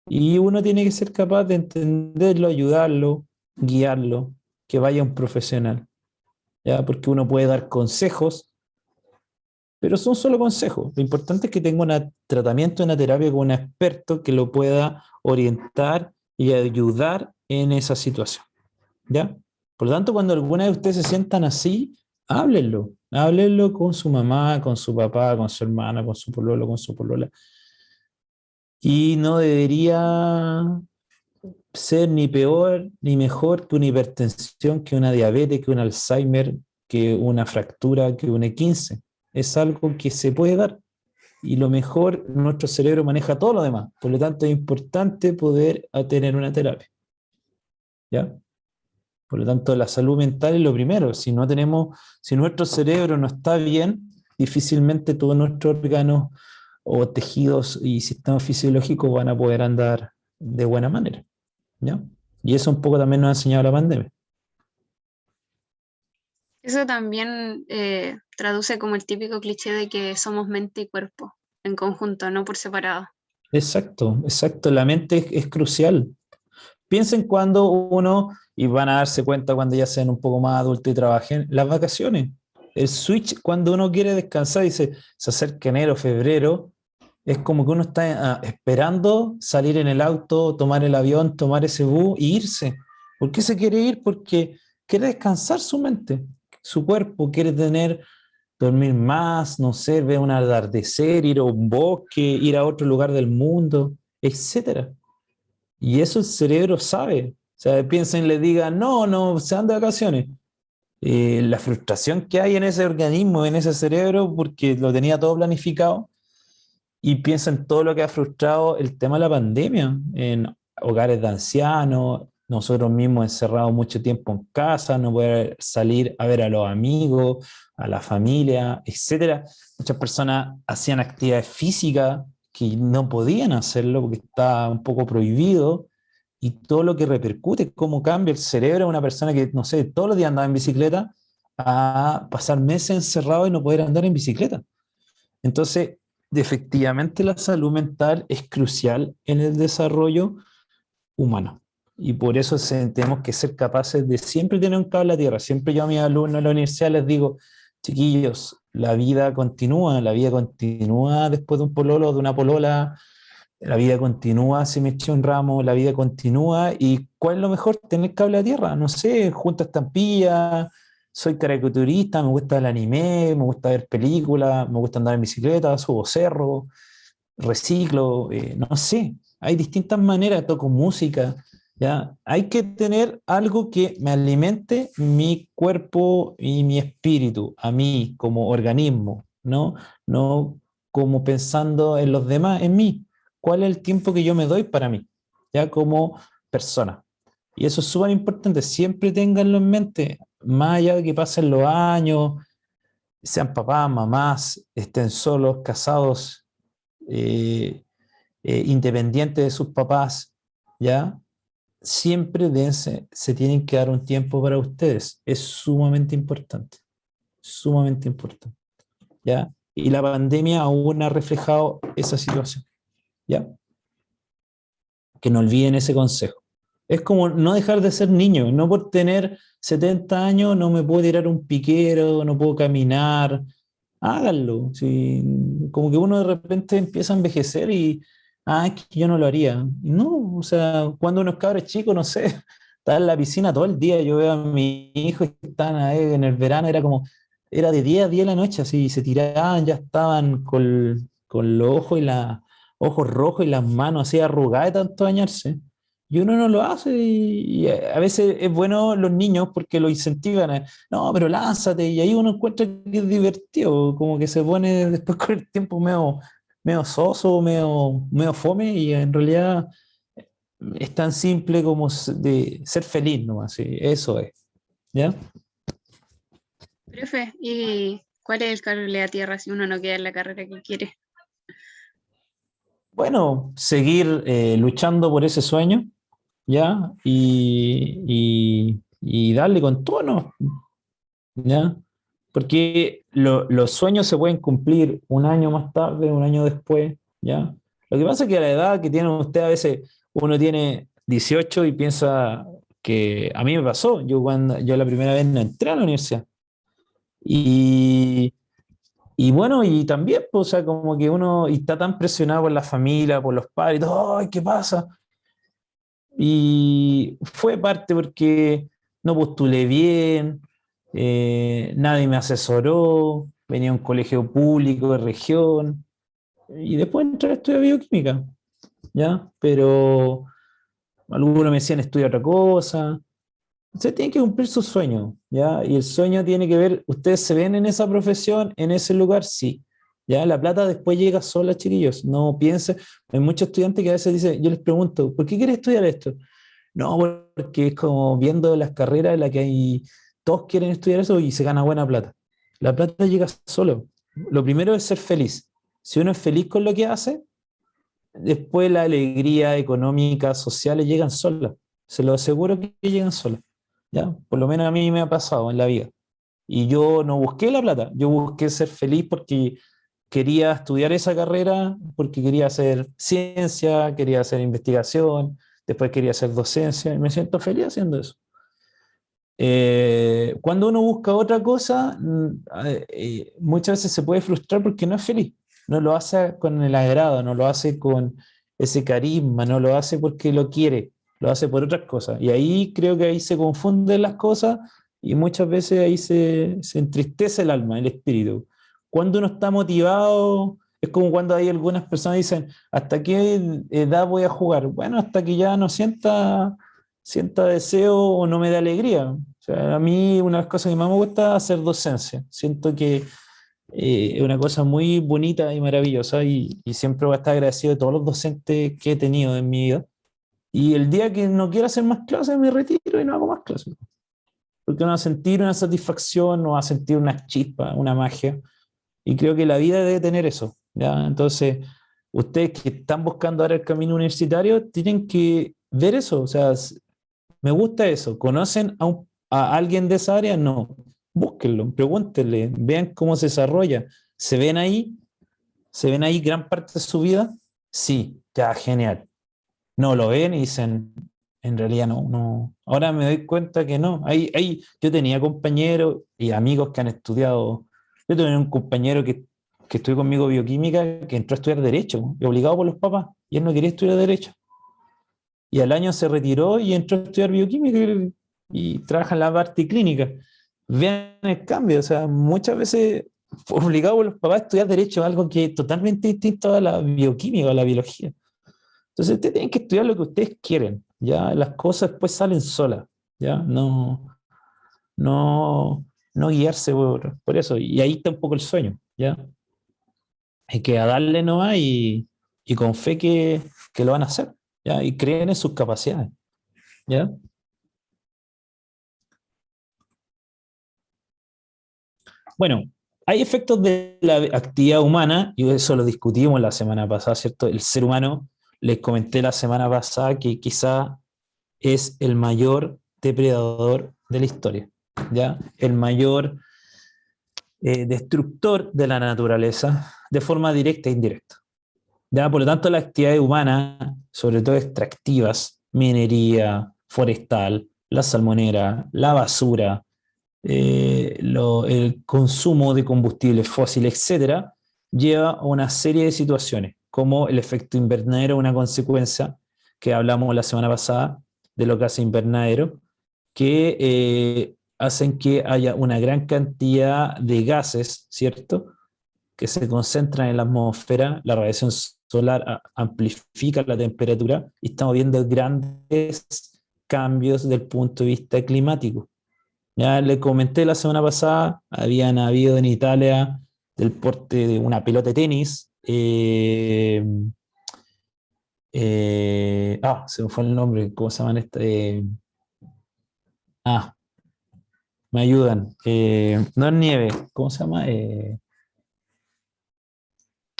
Y uno tiene que ser capaz de entenderlo, ayudarlo, guiarlo, que vaya un profesional, ¿ya? Porque uno puede dar consejos, pero son solo consejos. Lo importante es que tenga un tratamiento, una terapia con un experto que lo pueda orientar y ayudar en esa situación, ¿ya? Por lo tanto, cuando alguna de ustedes se sientan así, háblenlo. Háblenlo con su mamá, con su papá, con su hermana, con su pololo, con su polola. Y no debería ser ni peor ni mejor que una hipertensión, que una diabetes, que un Alzheimer, que una fractura, que un E15. Es algo que se puede dar y lo mejor, nuestro cerebro maneja todo lo demás. Por lo tanto, es importante poder tener una terapia, ¿ya? Por lo tanto, la salud mental es lo primero. Si nuestro cerebro no está bien, difícilmente todos nuestros órganos o tejidos y sistemas fisiológicos van a poder andar de buena manera, ¿ya? Y eso un poco también nos ha enseñado la pandemia.
Eso también traduce como el típico cliché de que somos mente y cuerpo en conjunto, no por separado.
Exacto, exacto. La mente es crucial. Piensen cuando uno, y van a darse cuenta cuando ya sean un poco más adultos y trabajen, las vacaciones. El switch, cuando uno quiere descansar, dice, se acerca enero, febrero, es como que uno está esperando salir en el auto, tomar el avión, tomar ese bus e irse. ¿Por qué se quiere ir? Porque quiere descansar su mente, su cuerpo, quiere dormir más, no sé, ver un atardecer, ir a un bosque, ir a otro lugar del mundo, etcétera. Y eso el cerebro sabe. O sea, piensen, le digan, no, se van de vacaciones. La frustración que hay en ese organismo, en ese cerebro, porque lo tenía todo planificado, y piensa en todo lo que ha frustrado el tema de la pandemia, en hogares de ancianos, nosotros mismos encerrados mucho tiempo en casa, no poder salir a ver a los amigos, a la familia, etcétera. Muchas personas hacían actividades físicas que no podían hacerlo porque estaba un poco prohibido y todo lo que repercute, cómo cambia el cerebro de una persona que, no sé, todos los días andaba en bicicleta a pasar meses encerrado y no poder andar en bicicleta. Entonces, efectivamente la salud mental es crucial en el desarrollo humano. Y por eso tenemos que ser capaces de siempre tener un cable a tierra. Siempre yo a mis alumnos en la universidad les digo, chiquillos, la vida continúa después de un pololo, de una polola, la vida continúa, se me echó un ramo, la vida continúa, y ¿cuál es lo mejor? Tener cable a tierra, no sé, junto a estampillas, soy caricaturista, me gusta el anime, me gusta ver películas, me gusta andar en bicicleta, subo cerro, reciclo, no sé, hay distintas maneras, toco música, ¿ya? Hay que tener algo que me alimente mi cuerpo y mi espíritu, a mí como organismo, ¿no? No como pensando en los demás, en mí. ¿Cuál es el tiempo que yo me doy para mí, ya como persona? Y eso es súper importante, siempre ténganlo en mente, más allá de que pasen los años, sean papás, mamás, estén solos, casados, eh, independientes de sus papás, ¿ya? Siempre se tienen que dar un tiempo para ustedes. Es sumamente importante, ¿ya? Y la pandemia aún ha reflejado esa situación, ¿ya? Que no olviden ese consejo. Es como no dejar de ser niño, no por tener 70 años no me puedo tirar un piquero, no puedo caminar, háganlo. Sí, como que uno de repente empieza a envejecer y, es que yo no lo haría. Y no, o sea, cuando uno es cabro chico, no sé, está en la piscina todo el día, yo veo a mis hijos que están ahí en el verano, era como, era de 10 a 10 de la noche, así, se tiraban, ya estaban con los ojos y ojos rojos y las manos así arrugadas de tanto bañarse. Y uno no lo hace y a veces es bueno los niños porque lo incentivan a, no, pero lánzate, y ahí uno encuentra que es divertido, como que se pone después con el tiempo medio soso, medio fome, y en realidad es tan simple como de ser feliz nomás, sí, eso es, ¿ya?
Profe, ¿y cuál es el cable a tierra si uno no queda en la carrera que quiere?
Bueno, seguir luchando por ese sueño, ¿ya? Y darle con tono, ¿ya? Porque los sueños se pueden cumplir un año más tarde, un año después, ¿ya? Lo que pasa es que a la edad que tiene usted, a veces uno tiene 18 y piensa que a mí me pasó, yo la primera vez no entré a la universidad. Y, y bueno, y también, pues, o sea, como que uno y está tan presionado por la familia, por los padres, y todo, ay, ¿qué pasa? Y fue parte porque no postulé bien, nadie me asesoró, venía a un colegio público de región, y después entré a estudiar bioquímica, ¿ya? Pero algunos me decían estudia otra cosa. Usted tiene que cumplir su sueño, ¿ya? Y el sueño tiene que ver, ¿ustedes se ven en esa profesión, en ese lugar? Sí. ¿Ya? La plata después llega sola, chiquillos. No piensen, hay muchos estudiantes que a veces dicen, yo les pregunto, ¿por qué quieres estudiar esto? No, porque es como viendo las carreras en las que hay, todos quieren estudiar eso y se gana buena plata. La plata llega solo. Lo primero es ser feliz. Si uno es feliz con lo que hace, después la alegría económica, sociales llegan solas. Se lo aseguro que llegan solas. ¿Ya? Por lo menos a mí me ha pasado en la vida. Y yo no busqué la plata, yo busqué ser feliz porque quería estudiar esa carrera, porque quería hacer ciencia, quería hacer investigación, después quería hacer docencia, y me siento feliz haciendo eso. Cuando uno busca otra cosa, muchas veces se puede frustrar porque no es feliz, no lo hace con el agrado, no lo hace con ese carisma, no lo hace porque lo quiere, lo hace por otras cosas. Y ahí creo que ahí se confunden las cosas y muchas veces ahí se entristece el alma, el espíritu. Cuando uno está motivado, es como cuando hay algunas personas que dicen, ¿hasta qué edad voy a jugar? Bueno, hasta que ya no sienta deseo o no me da alegría. O sea, a mí una de las cosas que más me gusta es hacer docencia. Siento que es una cosa muy bonita y maravillosa y siempre voy a estar agradecido de todos los docentes que he tenido en mi vida. Y el día que no quiera hacer más clases me retiro y no hago más clases. Porque uno va a sentir una satisfacción, no va a sentir una chispa, una magia. Y creo que la vida debe tener eso, ¿ya? Entonces, ustedes que están buscando ahora el camino universitario, tienen que ver eso. O sea, me gusta eso. ¿Conocen a alguien de esa área? No. Búsquenlo, pregúntenle, vean cómo se desarrolla. ¿Se ven ahí? ¿Se ven ahí gran parte de su vida? Sí, ya, genial. No lo ven y dicen, en realidad no, no. Ahora me doy cuenta que no. Yo tenía compañeros y amigos que han estudiado. Yo tenía un compañero que que estudió conmigo bioquímica, que entró a estudiar Derecho, obligado por los papás, y él no quería estudiar Derecho. Y al año se retiró y entró a estudiar bioquímica y trabaja en la parte clínica. Vean el cambio, o sea, muchas veces obligado por los papás a estudiar Derecho, algo que es totalmente distinto a la bioquímica, a la biología. Entonces, ustedes tienen que estudiar lo que ustedes quieren, ¿ya? Las cosas después salen solas, ¿ya? No, no guiarse por eso. Y ahí está un poco el sueño, ¿ya? Hay que darle nomás y con fe que lo van a hacer, ¿ya? Y creen en sus capacidades, ¿ya? Bueno, hay efectos de la actividad humana, y eso lo discutimos la semana pasada, ¿cierto? El ser humano, les comenté la semana pasada que quizá es el mayor depredador de la historia, ¿ya? El mayor destructor de la naturaleza de forma directa e indirecta. ¿Ya? Por lo tanto, las actividades humanas, sobre todo extractivas, minería, forestal, la salmonera, la basura, el consumo de combustibles fósiles, etcétera, lleva a una serie de situaciones, como el efecto invernadero, una consecuencia que hablamos la semana pasada de lo que hace invernadero, que hacen que haya una gran cantidad de gases, ¿cierto?, que se concentran en la atmósfera, la radiación solar amplifica la temperatura y estamos viendo grandes cambios desde el punto de vista climático. Ya le comenté la semana pasada, habían habido en Italia del porte de una pelota de tenis. Se me fue el nombre, ¿cómo se llaman estas? Me ayudan. No es nieve, ¿cómo se llama?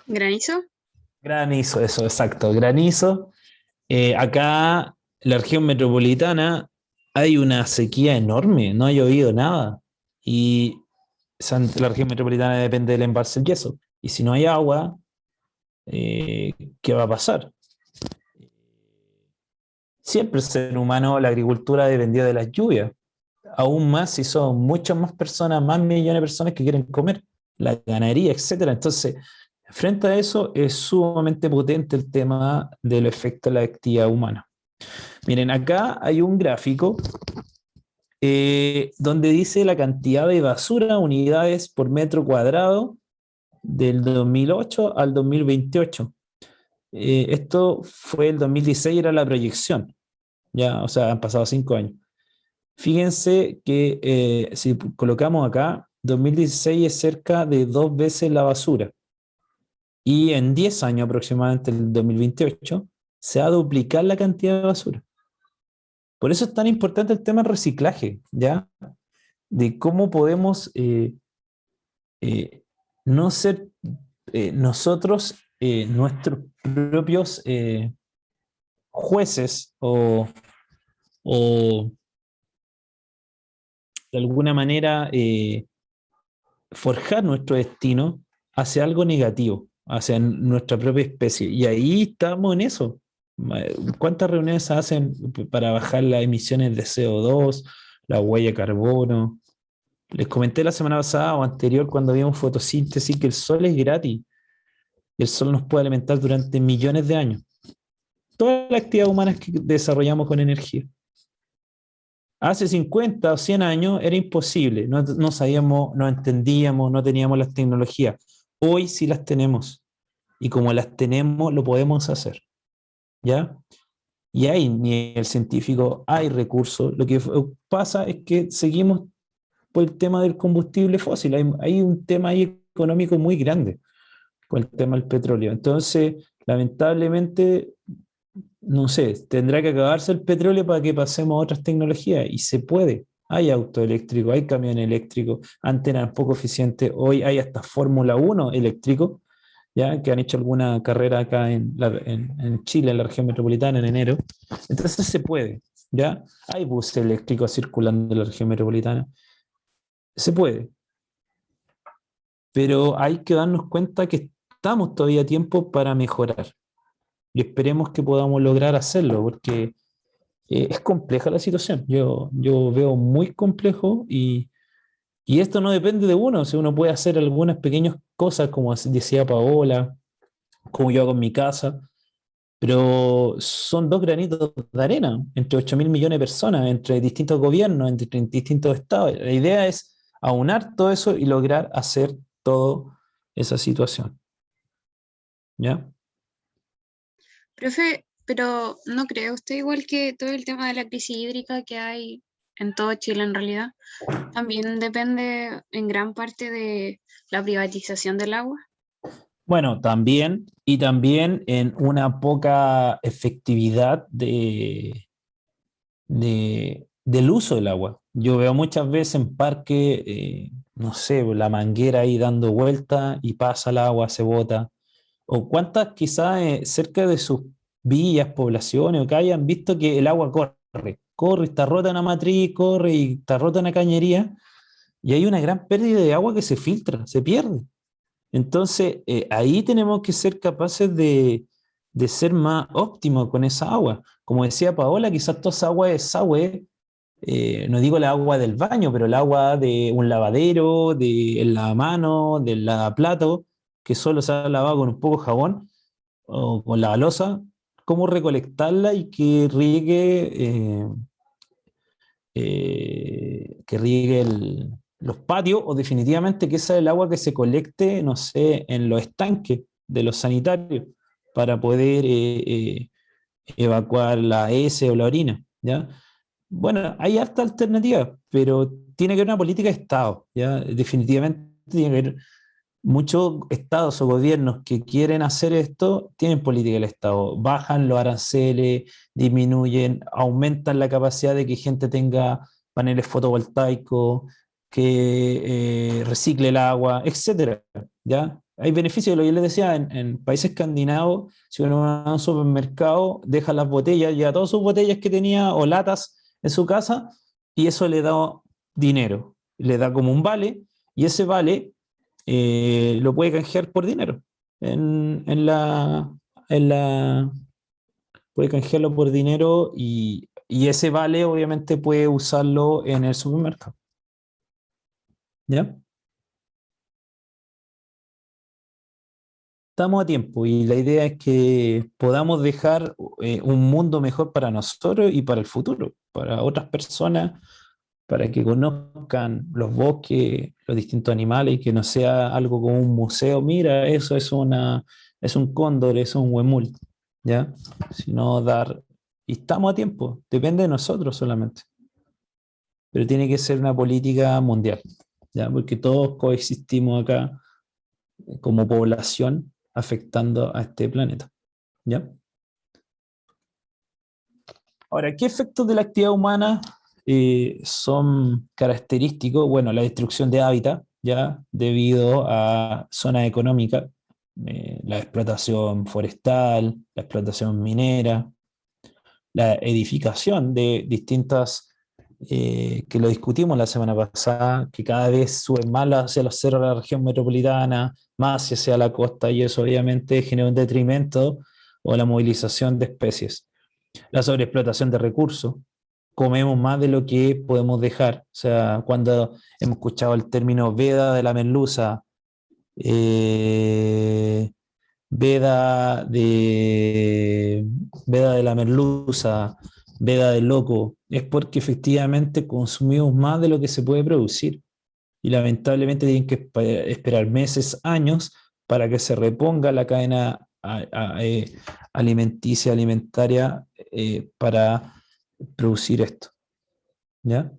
¿Granizo?
Granizo, eso, exacto, granizo. Acá, en la región metropolitana, hay una sequía enorme, no ha llovido nada. Y la región metropolitana depende del embalse del Yeso. Y si no hay agua, eh, ¿qué va a pasar? Siempre el ser humano, la agricultura dependió de las lluvias. Aún más si son muchas más personas, más millones de personas que quieren comer, la ganadería, etcétera. Entonces, frente a eso, es sumamente potente el tema del efecto de la actividad humana. Miren, acá hay un gráfico donde dice la cantidad de basura, unidades por metro cuadrado del 2008 al 2028. Esto fue el 2016, era la proyección, ya, o sea, han pasado 5 años. Fíjense que si colocamos acá, 2016 es cerca de 2 veces la basura. Y en 10 años aproximadamente, el 2028, se va a duplicar la cantidad de basura. Por eso es tan importante el tema del reciclaje, ¿ya? De cómo podemos eh, no ser nosotros nuestros propios jueces o de alguna manera forjar nuestro destino hacia algo negativo, hacia nuestra propia especie. Y ahí estamos en eso. ¿Cuántas reuniones se hacen para bajar las emisiones de CO2, la huella de carbono? Les comenté la semana pasada o anterior cuando vimos fotosíntesis que el sol es gratis y el sol nos puede alimentar durante millones de años. Todas las actividades humanas que desarrollamos con energía. Hace 50 o 100 años era imposible, no sabíamos, no entendíamos, no teníamos las tecnologías. Hoy sí las tenemos y como las tenemos lo podemos hacer, ¿ya? Y hay nivel científico, hay recursos. Lo que pasa es que seguimos por el tema del combustible fósil. Hay un tema ahí económico muy grande con el tema del petróleo. Entonces, lamentablemente, no sé, tendrá que acabarse el petróleo para que pasemos a otras tecnologías y se puede. Hay auto eléctrico, hay camión eléctrico, antenas poco eficientes. Hoy hay hasta Fórmula 1 eléctrico, ya que han hecho alguna carrera acá en Chile, en la región metropolitana, en enero. Entonces se puede, ¿ya? Hay buses eléctricos circulando en la región metropolitana. Se puede, pero hay que darnos cuenta que estamos todavía a tiempo para mejorar y esperemos que podamos lograr hacerlo, porque es compleja la situación. Yo veo muy complejo Y esto no depende de uno, o sea, uno puede hacer algunas pequeñas cosas, como decía Paola, como yo hago en mi casa, pero son dos granitos de arena entre 8.000 millones de personas, entre distintos gobiernos, entre distintos estados. La idea es aunar todo eso y lograr hacer toda esa situación. ¿Ya?
Profe, pero ¿no cree usted igual que todo el tema de la crisis hídrica que hay en todo Chile en realidad también depende en gran parte de la privatización del agua?
Bueno, también, y también en una poca efectividad del uso del agua. Yo veo muchas veces en parques, no sé, la manguera ahí dando vuelta y pasa el agua, se bota. O cuántas quizás cerca de sus villas, poblaciones, o que hayan visto que el agua corre, está rota una matriz, corre y está rota una cañería, y hay una gran pérdida de agua que se filtra, se pierde. Entonces, ahí tenemos que ser capaces de ser más óptimos con esa agua. Como decía Paola, quizás toda esa agua es desagüe, no digo el agua del baño, pero el agua de un lavadero, del lavamanos, del lavaplato, que solo se ha lavado con un poco de jabón o con la balosa, cómo recolectarla y que riegue los patios, o definitivamente que esa es el agua que se colecte, no sé, en los estanques de los sanitarios para poder evacuar la S o la orina, ¿ya? Bueno, hay harta alternativa, pero tiene que haber una política de Estado, ¿ya? Definitivamente tiene que haber muchos estados o gobiernos que quieren hacer esto, tienen política del Estado, bajan los aranceles, disminuyen, aumentan la capacidad de que gente tenga paneles fotovoltaicos, que recicle el agua, etcétera, ¿ya? Hay beneficios, lo que yo les decía, en países escandinavos, si uno va a un supermercado, deja las botellas, ya todas sus botellas que tenía o latas en su casa, y eso le da dinero, le da como un vale, y ese vale lo puede canjear por dinero. En la, puede canjearlo por dinero y ese vale obviamente puede usarlo en el supermercado. ¿Ya? Estamos a tiempo y la idea es que podamos dejar un mundo mejor para nosotros y para el futuro, para otras personas, para que conozcan los bosques, los distintos animales y que no sea algo como un museo. Mira, eso es un cóndor, es un huemul, ¿ya? Sino dar, y estamos a tiempo, depende de nosotros solamente, pero tiene que ser una política mundial, ¿ya? Porque todos coexistimos acá como población afectando a este planeta, ¿ya? Ahora, ¿qué efectos de la actividad humana son característicos? Bueno, la destrucción de hábitat, ya debido a zonas económicas, la explotación forestal, la explotación minera, la edificación de distintas, que lo discutimos la semana pasada, que cada vez suben más hacia los cerros de la región metropolitana, más hacia la costa, y eso obviamente genera un detrimento o la movilización de especies. La sobreexplotación de recursos, comemos más de lo que podemos dejar. O sea, cuando hemos escuchado el término veda de la merluza, eh, veda de, veda de la merluza, veda del loco, es porque efectivamente consumimos más de lo que se puede producir. Y lamentablemente tienen que esperar meses, años, para que se reponga la cadena alimenticia, alimentaria, para producir esto, ¿ya?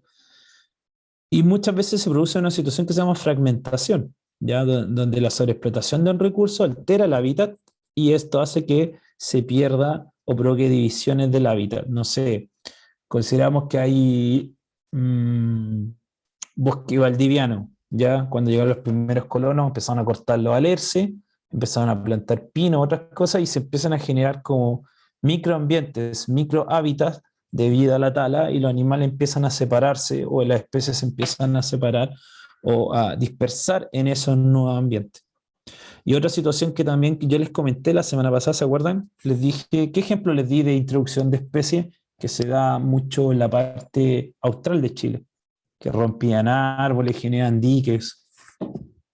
Y muchas veces se produce una situación que se llama fragmentación, ¿ya? Donde la sobreexplotación de un recurso altera el hábitat y esto hace que se pierda o provoque divisiones del hábitat. No sé, consideramos que hay bosque valdiviano, ya cuando llegaron los primeros colonos empezaron a cortar los alerces, empezaron a plantar pino, otras cosas, y se empiezan a generar como microambientes, microhábitats debido a la tala, y los animales empiezan a separarse o las especies se empiezan a separar o a dispersar en esos nuevos ambientes. Y otra situación que también yo les comenté la semana pasada, ¿se acuerdan? Les dije, ¿qué ejemplo les di de introducción de especies que se da mucho en la parte austral de Chile? que rompían árboles, generaban diques,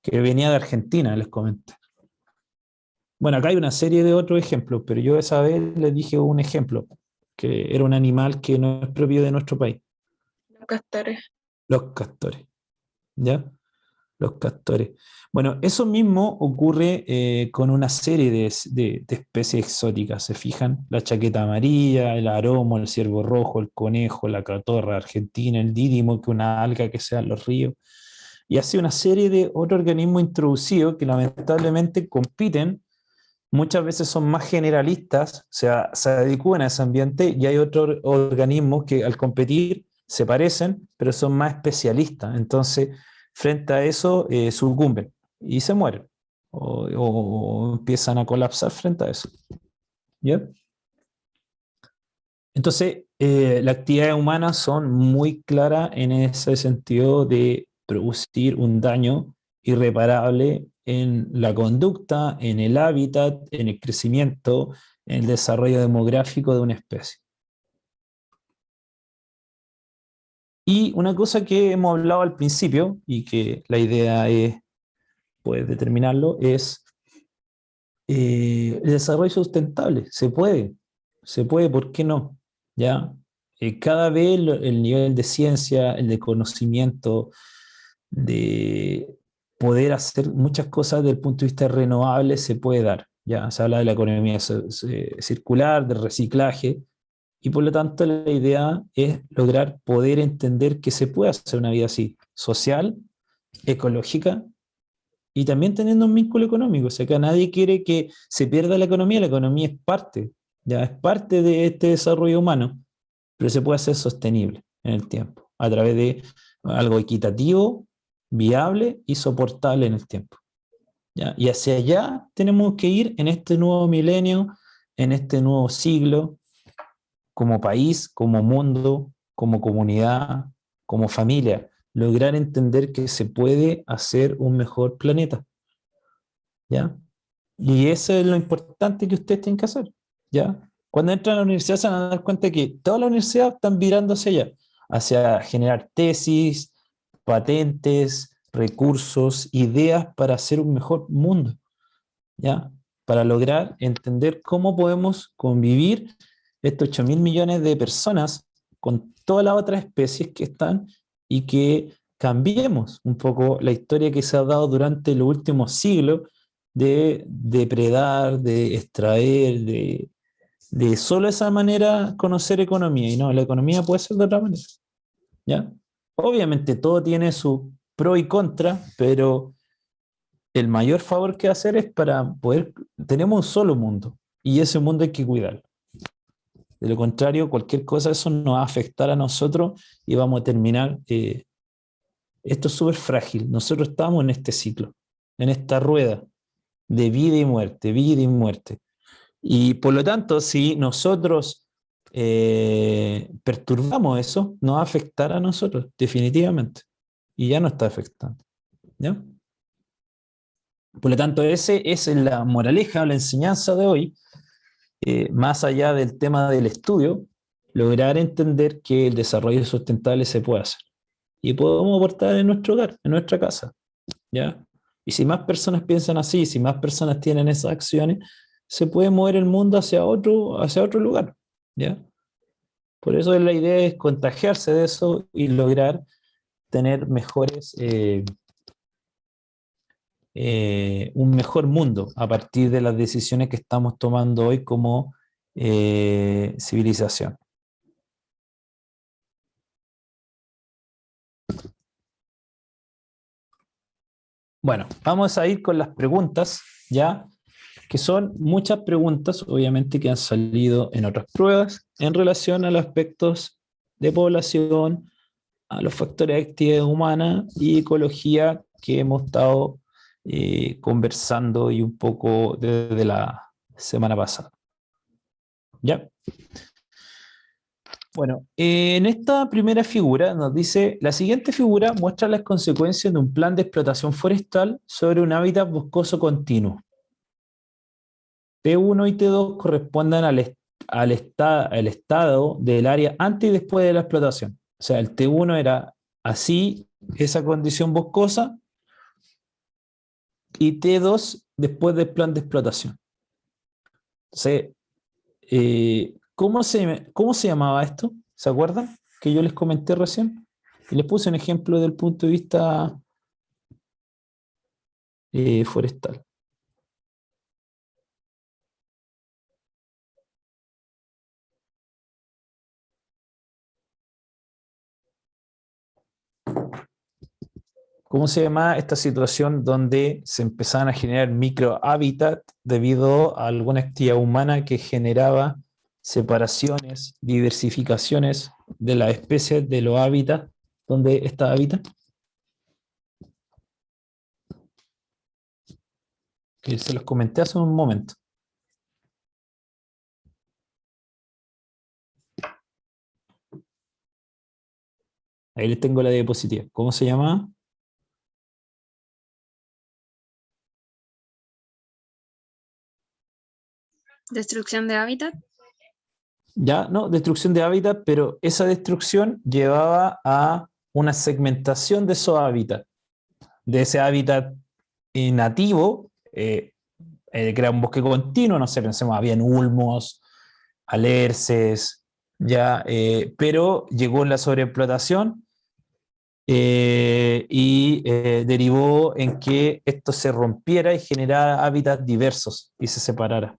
que venía de Argentina, les comenté. Bueno, acá hay una serie de otros ejemplos, pero yo esa vez les dije un ejemplo, que era un animal que no es propio de nuestro país,
Los castores.
los castores, ¿ya? Los castores. Bueno, eso mismo ocurre con una serie de especies exóticas, ¿se fijan? La chaqueta amarilla, el aromo, el ciervo rojo, el conejo, la catorra argentina, el dídimo, que es una alga que se da en los ríos, y así una serie de otros organismos introducidos que lamentablemente compiten, muchas veces son más generalistas, o sea, se adecuan a ese ambiente, y hay otros organismos que al competir se parecen, pero son más especialistas. Entonces, frente a eso, sucumben y se mueren o empiezan a colapsar frente a eso. ¿Ya? Entonces, las actividades humanas son muy claras en ese sentido de producir un daño irreparable en la conducta, en el hábitat, en el crecimiento, en el desarrollo demográfico de una especie. Y una cosa que hemos hablado al principio, y que la idea es pues, determinarlo, es el desarrollo sustentable. Se puede, ¿por qué no? ¿Ya? Cada vez el nivel de ciencia, el de conocimiento, de poder hacer muchas cosas desde el punto de vista renovable se puede dar. Ya se habla de la economía circular, del reciclaje, y por lo tanto la idea es lograr poder entender que se puede hacer una vida así, social, ecológica y también teniendo un vínculo económico. O sea, que nadie quiere que se pierda la economía es parte, ya es parte de este desarrollo humano, pero se puede hacer sostenible en el tiempo, a través de algo equitativo, viable y soportable en el tiempo. ¿Ya? Y hacia allá tenemos que ir en este nuevo milenio, en este nuevo siglo, como país, como mundo, como comunidad, como familia, lograr entender que se puede hacer un mejor planeta, ¿ya? Y eso es lo importante que ustedes tienen que hacer, ¿ya? Cuando entran a la universidad se van a dar cuenta que toda la universidad están virando hacia allá, hacia generar tesis, patentes, recursos, ideas para hacer un mejor mundo, ¿ya? Para lograr entender cómo podemos convivir estos 8.000 millones de personas con todas las otras especies que están y que cambiemos un poco la historia que se ha dado durante los últimos siglos de depredar, de extraer, de solo esa manera conocer economía. Y no, la economía puede ser de otra manera, ¿ya? Obviamente todo tiene su pro y contra, pero el mayor favor que hacer es para poder, tenemos un solo mundo y ese mundo hay que cuidarlo. De lo contrario, cualquier cosa, eso nos va a afectar a nosotros y vamos a terminar, esto es súper frágil, nosotros estamos en este ciclo, en esta rueda de vida y muerte, vida y muerte. Y por lo tanto, si nosotros perturbamos eso, nos va a afectar a nosotros, definitivamente. Y ya nos está afectando, ¿ya? Por lo tanto, esa es la moraleja o la enseñanza de hoy, más allá del tema del estudio, lograr entender que el desarrollo sustentable se puede hacer. Y podemos aportar en nuestro hogar, en nuestra casa, ¿ya? Y si más personas piensan así, si más personas tienen esas acciones, se puede mover el mundo hacia otro lugar, ¿ya? Por eso la idea es contagiarse de eso y lograr tener un mejor mundo a partir de las decisiones que estamos tomando hoy como civilización. Bueno, vamos a ir con las preguntas, ya, que son muchas preguntas, obviamente, que han salido en otras pruebas en relación a los aspectos de población, a los factores de actividad humana y ecología que hemos estado conversando y un poco desde la semana pasada. ¿Ya? Bueno, en esta primera figura nos dice, la siguiente figura muestra las consecuencias de un plan de explotación forestal sobre un hábitat boscoso continuo. T1 y T2 corresponden al estado del área antes y después de la explotación. O sea, el T1 era así esa condición boscosa, y T2 después del plan de explotación. Entonces, ¿cómo se llamaba esto? ¿Se acuerdan? Que yo les comenté recién. Y les puse un ejemplo del punto de vista forestal. ¿Cómo se llama esta situación donde se empezaban a generar microhábitat debido a alguna actividad humana que generaba separaciones, diversificaciones de las especies de los hábitats donde esta habita? Que se los comenté hace un momento. Ahí les tengo la diapositiva. ¿Cómo se llama?
Destrucción de hábitat.
Ya, no, destrucción de hábitat, pero esa destrucción llevaba a una segmentación de esos hábitats, de ese hábitat nativo, que era un bosque continuo, no sé, pensemos, habían ulmos, alerces, ya, pero llegó la sobreexplotación derivó en que esto se rompiera y generara hábitats diversos y se separara.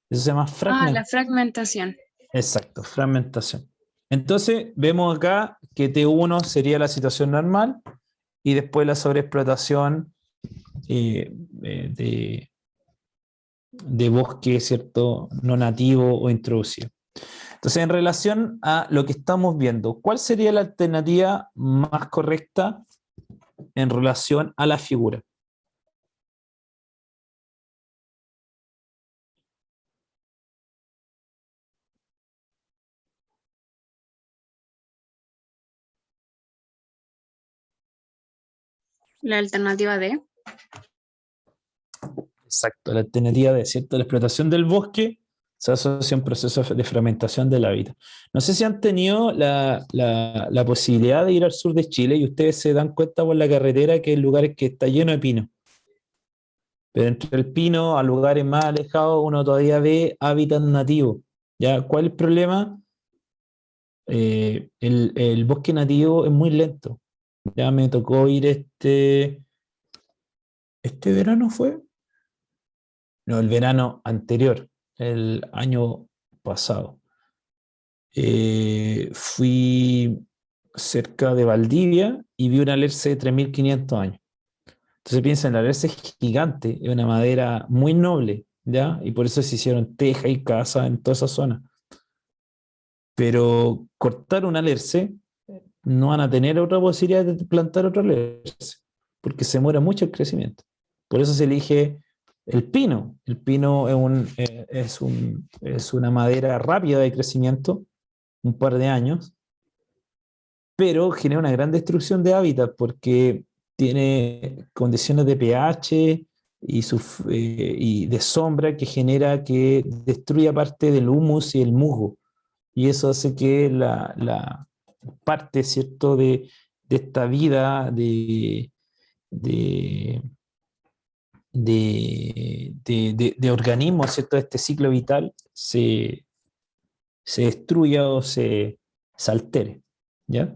Eso se llama
La fragmentación.
Exacto, fragmentación. Entonces, vemos acá que T1 sería la situación normal y después la sobreexplotación de bosque, ¿cierto? No nativo o introducido. Entonces, en relación a lo que estamos viendo, ¿cuál sería la alternativa más correcta en relación a la figura?
La alternativa D.
Exacto, la alternativa de cierta la explotación del bosque se asocia a un proceso de fragmentación del hábitat. No sé si han tenido la posibilidad de ir al sur de Chile y ustedes se dan cuenta por la carretera que hay lugares que está lleno de pino. Pero entre el pino a lugares más alejados uno todavía ve hábitat nativo. ¿Ya? ¿Cuál es el problema? El bosque nativo es muy lento. Ya me tocó ir este verano fue. No, el verano anterior, el año pasado. Fui cerca de Valdivia y vi una alerce de 3.500 años. Entonces piensa, la alerce es gigante, es una madera muy noble, ¿ya? Y por eso se hicieron tejas y casas en toda esa zona. Pero cortar una alerce, no van a tener otra posibilidad de plantar otra alerce, porque se muere mucho el crecimiento. Por eso se elige el pino. El pino es una madera rápida de crecimiento, un par de años, pero genera una gran destrucción de hábitat porque tiene condiciones de pH y de sombra que genera que destruya parte del humus y el musgo. Y eso hace que la parte, ¿cierto?, de esta vida de, de organismos, ¿cierto?, de este ciclo vital se destruya o se altere. ¿Ya?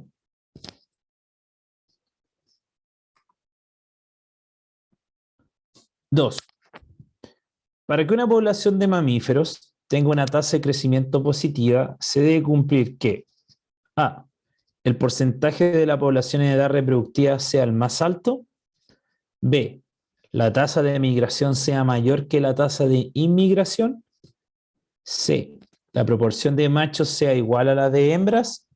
Dos, para que una población de mamíferos tenga una tasa de crecimiento positiva, se debe cumplir que A, el porcentaje de la población en edad reproductiva sea el más alto. B, la tasa de migración sea mayor que la tasa de inmigración. C, la proporción de machos sea igual a la de hembras.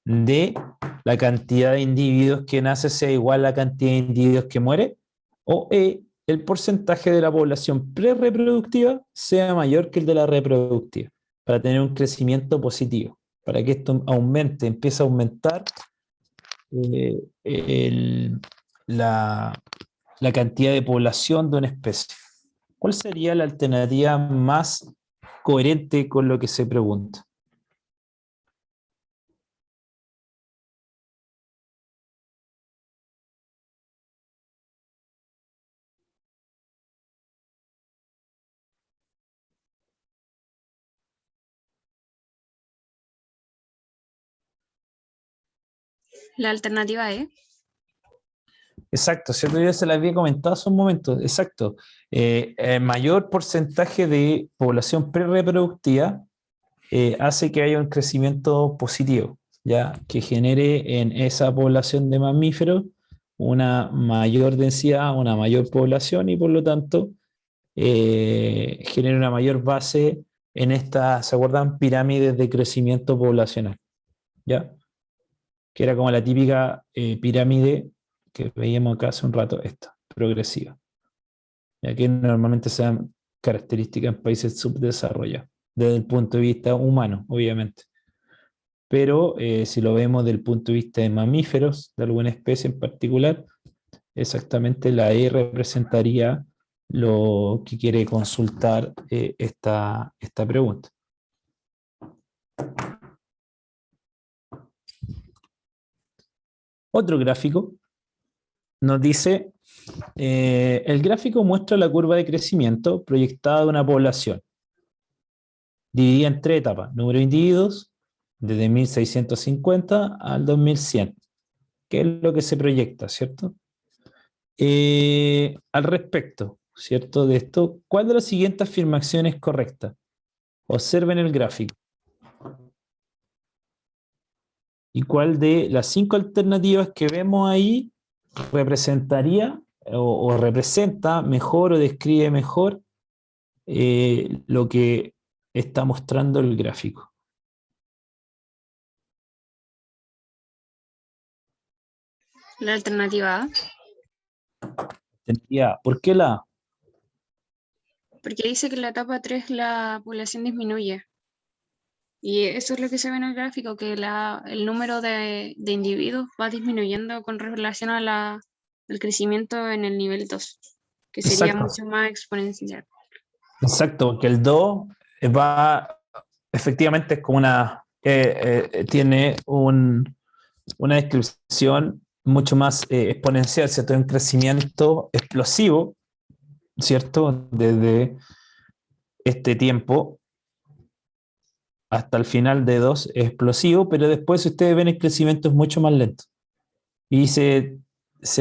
D, la cantidad de individuos que nace sea igual a la cantidad de individuos que muere. O E, el porcentaje de la población prerreproductiva sea mayor que el de la reproductiva, para tener un crecimiento positivo, para que esto aumente, empiece a aumentar la, la cantidad de población de una especie. ¿Cuál sería la alternativa más coherente con lo que se pregunta?
La alternativa E.
Exacto, ¿cierto? Yo se las había comentado hace un momento, exacto. Mayor porcentaje de población prerreproductiva hace que haya un crecimiento positivo, ya que genere en esa población de mamíferos una mayor densidad, una mayor población y por lo tanto genere una mayor base en estas, ¿se acuerdan? Pirámides de crecimiento poblacional, ¿ya? Que era como la típica pirámide que veíamos acá hace un rato, esta, progresiva, ya que normalmente se dan características en países subdesarrollados, desde el punto de vista humano, obviamente. Pero si lo vemos desde el punto de vista de mamíferos, de alguna especie en particular, exactamente la E representaría lo que quiere consultar esta pregunta. Otro gráfico nos dice, el gráfico muestra la curva de crecimiento proyectada de una población, dividida en tres etapas, número de individuos, desde 1650 al 2100, que es lo que se proyecta, ¿cierto? Al respecto, ¿cierto? De esto, ¿cuál de las siguientes afirmaciones es correcta? Observen el gráfico. ¿Y cuál de las 5 alternativas que vemos ahí representaría o representa mejor o describe mejor lo que está mostrando el gráfico?
La alternativa A.
Tendría, ¿por qué la A?
Porque dice que en la etapa 3 la población disminuye. Y eso es lo que se ve en el gráfico, que el número de individuos va disminuyendo con relación al crecimiento en el nivel 2, que sería
Exacto,
mucho más exponencial.
exacto, porque el 2 va, efectivamente es como tiene una descripción mucho más exponencial, ¿cierto? Un crecimiento explosivo, ¿cierto? Desde este tiempo hasta el final de 2 es explosivo, pero después si ustedes ven el crecimiento es mucho más lento y se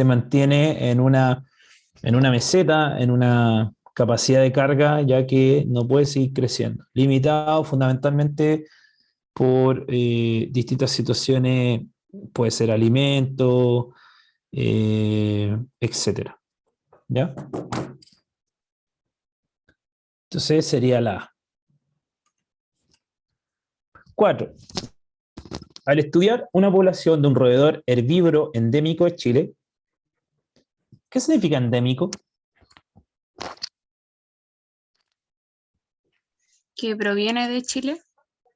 mantiene en una meseta, en una capacidad de carga, ya que no puede seguir creciendo, limitado fundamentalmente por distintas situaciones, puede ser alimento, etcétera. ¿Ya? Entonces sería la A. 4. Al estudiar una población de un roedor herbívoro endémico de Chile, ¿qué significa endémico?
Que proviene de Chile.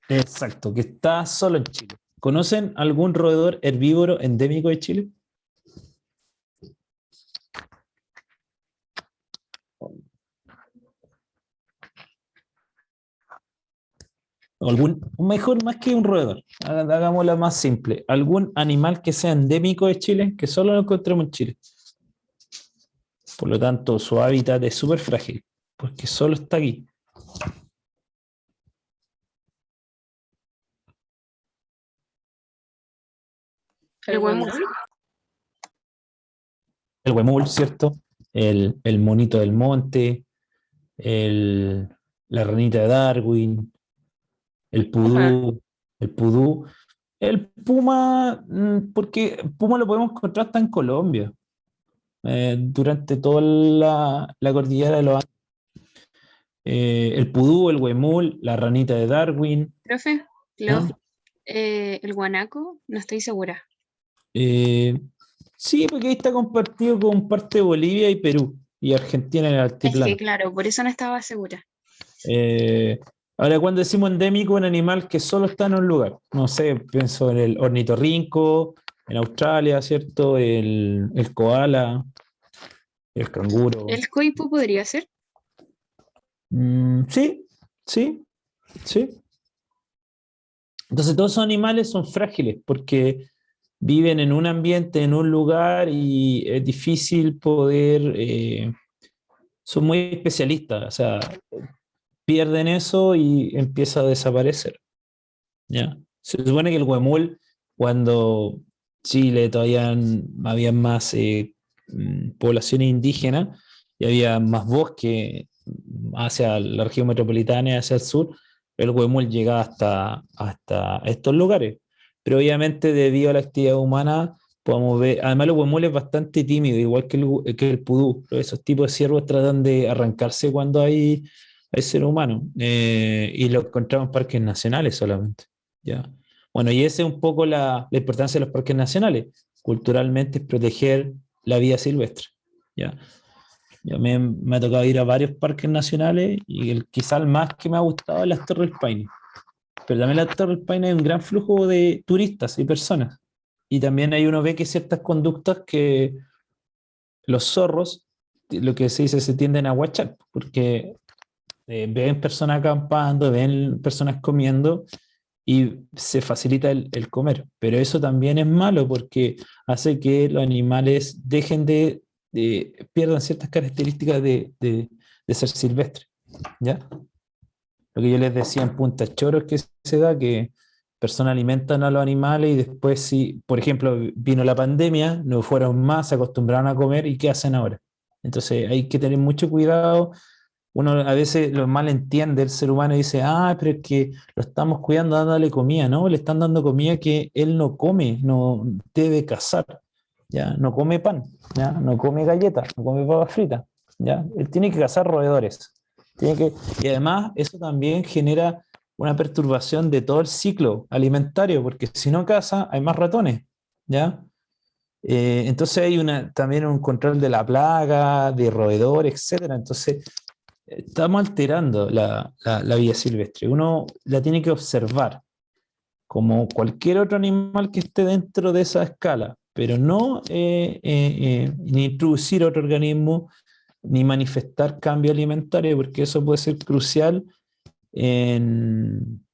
Exacto, que está solo en Chile. ¿Conocen algún roedor herbívoro endémico de Chile? Mejor más que un roedor, hagámosla más simple. ¿Algún animal que sea endémico de Chile, que solo lo encontremos en Chile? Por lo tanto, su hábitat es súper frágil, porque solo está aquí.
El huemul.
El huemul, ¿cierto? El monito del monte, la ranita de Darwin, el pudú, el pudú. El puma, porque puma lo podemos encontrar hasta en Colombia, durante toda la cordillera de los Andes. El pudú, el huemul, la ranita de Darwin.
Profe,
¿Ah?
el guanaco, no estoy segura.
Sí, porque ahí está compartido con parte de Bolivia y Perú y Argentina en el
Es
altiplano.
que claro, por eso no estaba segura.
Eh, Ahora, cuando decimos endémico, un animal que solo está en un lugar, no sé, pienso en el ornitorrinco, en Australia, ¿cierto? El koala, el canguro.
¿El coipo podría ser?
Sí, sí, sí. Entonces, todos esos animales son frágiles porque viven en un ambiente, en un lugar y es difícil poder. Son muy especialistas, o sea, pierden eso y empieza a desaparecer. ¿Ya? Se supone que el huemul, cuando Chile todavía había más poblaciones indígenas y había más bosque hacia la región metropolitana y hacia el sur. El huemul llegaba hasta estos lugares. Pero obviamente debido a la actividad humana podemos ver, además el huemul es bastante tímido, igual que el pudú. Esos tipos de ciervos tratan de arrancarse cuando hay ser humano, y lo encontramos en parques nacionales solamente. ¿Ya? Bueno, y esa es un poco la importancia de los parques nacionales. Culturalmente es proteger la vida silvestre. ¿Ya? Me ha tocado ir a varios parques nacionales y quizá el más que me ha gustado es las Torres del Paine. Pero también las Torres del Paine hay un gran flujo de turistas y personas. Y también hay uno ve que ciertas conductas que los zorros, lo que se dice, se tienden a guachar, porque ven personas acampando, ven personas comiendo y se facilita el comer. Pero eso también es malo porque hace que los animales dejen pierdan ciertas características de ser silvestre. ¿Ya? Lo que yo les decía en Punta Choros que se da, que personas alimentan a los animales y después si, por ejemplo, vino la pandemia, no fueron más, se acostumbraron a comer y ¿qué hacen ahora? Entonces hay que tener mucho cuidado. Uno a veces lo mal entiende el ser humano y dice, pero es que lo estamos cuidando dándole comida, ¿no? Le están dando comida que él no come, no debe cazar, ¿ya? No come pan, ¿ya? No come galletas, no come papas fritas, ¿ya? Él tiene que cazar roedores. Y además eso también genera una perturbación de todo el ciclo alimentario, porque si no caza hay más ratones, ¿ya? Entonces hay también un control de la plaga, de roedores, etcétera. Entonces estamos alterando la vida silvestre. Uno la tiene que observar como cualquier otro animal que esté dentro de esa escala, pero no ni introducir otro organismo ni manifestar cambio alimentario, porque eso puede ser crucial en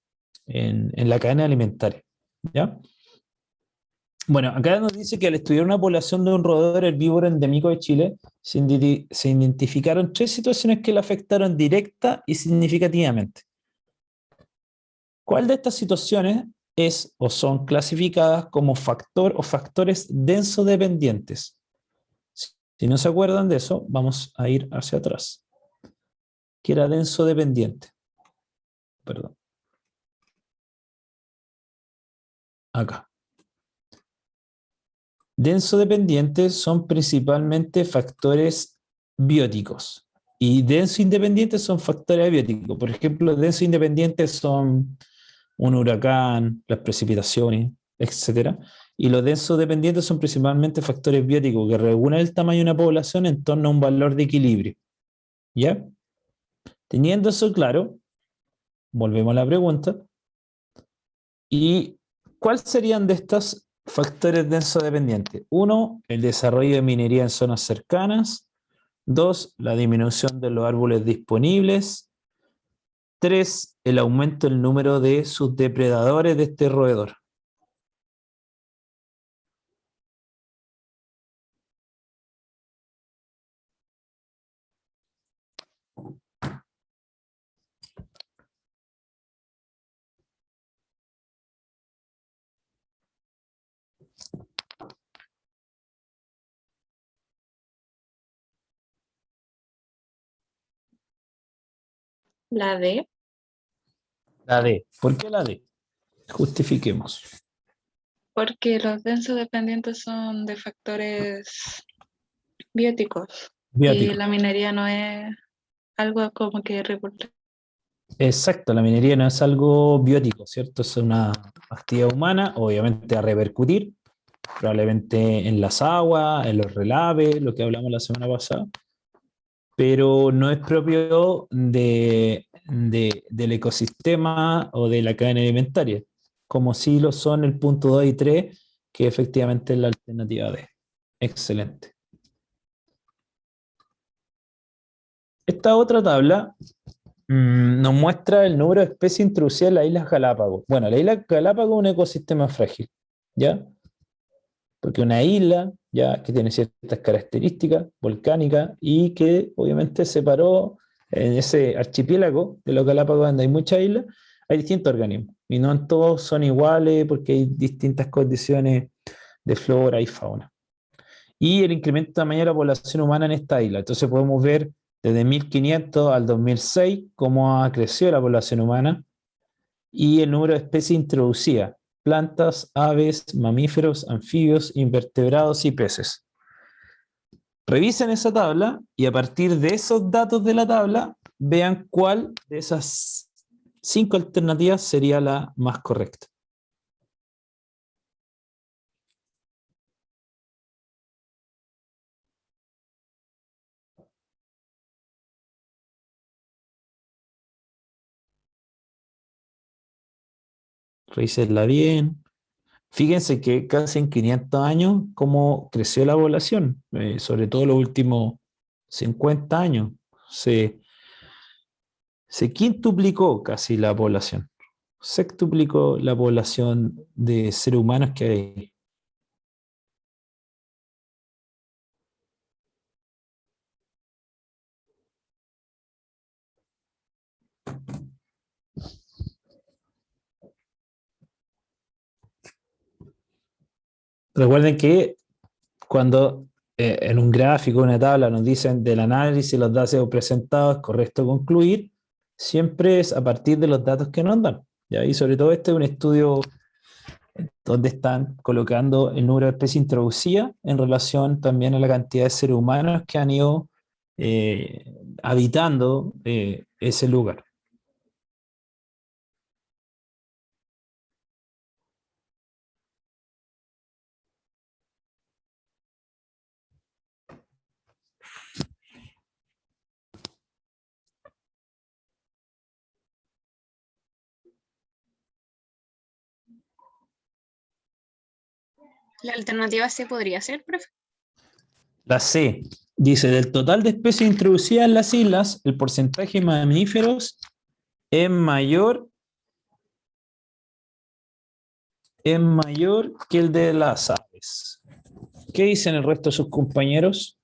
la cadena alimentaria. ¿Ya? Bueno, acá nos dice que al estudiar una población de un roedor herbívoro endémico de Chile, se identificaron 3 situaciones que le afectaron directa y significativamente. ¿Cuál de estas situaciones es o son clasificadas como factor o factores denso-dependientes? Si no se acuerdan de eso, vamos a ir hacia atrás. ¿Qué era denso-dependiente? Perdón. Acá. Denso-dependientes son principalmente factores bióticos y denso-independientes son factores abióticos. Por ejemplo, denso-independientes son un huracán, las precipitaciones, etcétera. Y los denso-dependientes son principalmente factores bióticos que regulan el tamaño de una población en torno a un valor de equilibrio. ¿Ya? Teniendo eso claro, volvemos a la pregunta. ¿Y cuáles serían de estos factores denso-dependientes? 1, el desarrollo de minería en zonas cercanas. 2, la disminución de los árboles disponibles. 3, el aumento del número de sus depredadores de este roedor.
La D,
La D. ¿Por qué la D? Justifiquemos.
porque los densos dependientes son de factores bióticos y
Biótico.
la minería no es algo como que regular.
Exacto, la minería no es algo biótico, ¿cierto? Es una actividad humana, obviamente a repercutir, probablemente en las aguas, en los relaves, lo que hablamos la semana pasada, pero no es propio del ecosistema o de la cadena alimentaria, como sí lo son el punto 2 y 3, que efectivamente es la alternativa D. Excelente. Esta otra tabla nos muestra el número de especies introducidas en las Islas Galápagos. Bueno, la isla Galápagos es un ecosistema frágil, ¿ya? Porque una isla ya que tiene ciertas características volcánicas y que obviamente separó en ese archipiélago de los Galápagos donde hay muchas islas, hay distintos organismos y no en todos son iguales porque hay distintas condiciones de flora y fauna. Y el incremento de tamaño de la población humana en esta isla. Entonces podemos ver desde 1500 al 2006 cómo ha crecido la población humana y el número de especies introducidas: plantas, aves, mamíferos, anfibios, invertebrados y peces. Revisen esa tabla y a partir de esos datos de la tabla vean cuál de esas 5 alternativas sería la más correcta. Revísenla bien. Fíjense que casi en 500 años cómo creció la población, sobre todo los últimos 50 años. Se, se quintuplicó casi la población. Sextuplicó la población de seres humanos que hay. Recuerden que cuando en un gráfico, una tabla, nos dicen del análisis de los datos presentados, es correcto concluir, siempre es a partir de los datos que nos dan. ¿Ya? Y sobre todo este es un estudio donde están colocando el número de especies introducidas en relación también a la cantidad de seres humanos que han ido habitando ese lugar.
La alternativa C podría ser, profe.
La C dice: del total de especies introducidas en las islas, el porcentaje de mamíferos es mayor que el de las aves. ¿Qué dicen el resto de sus compañeros?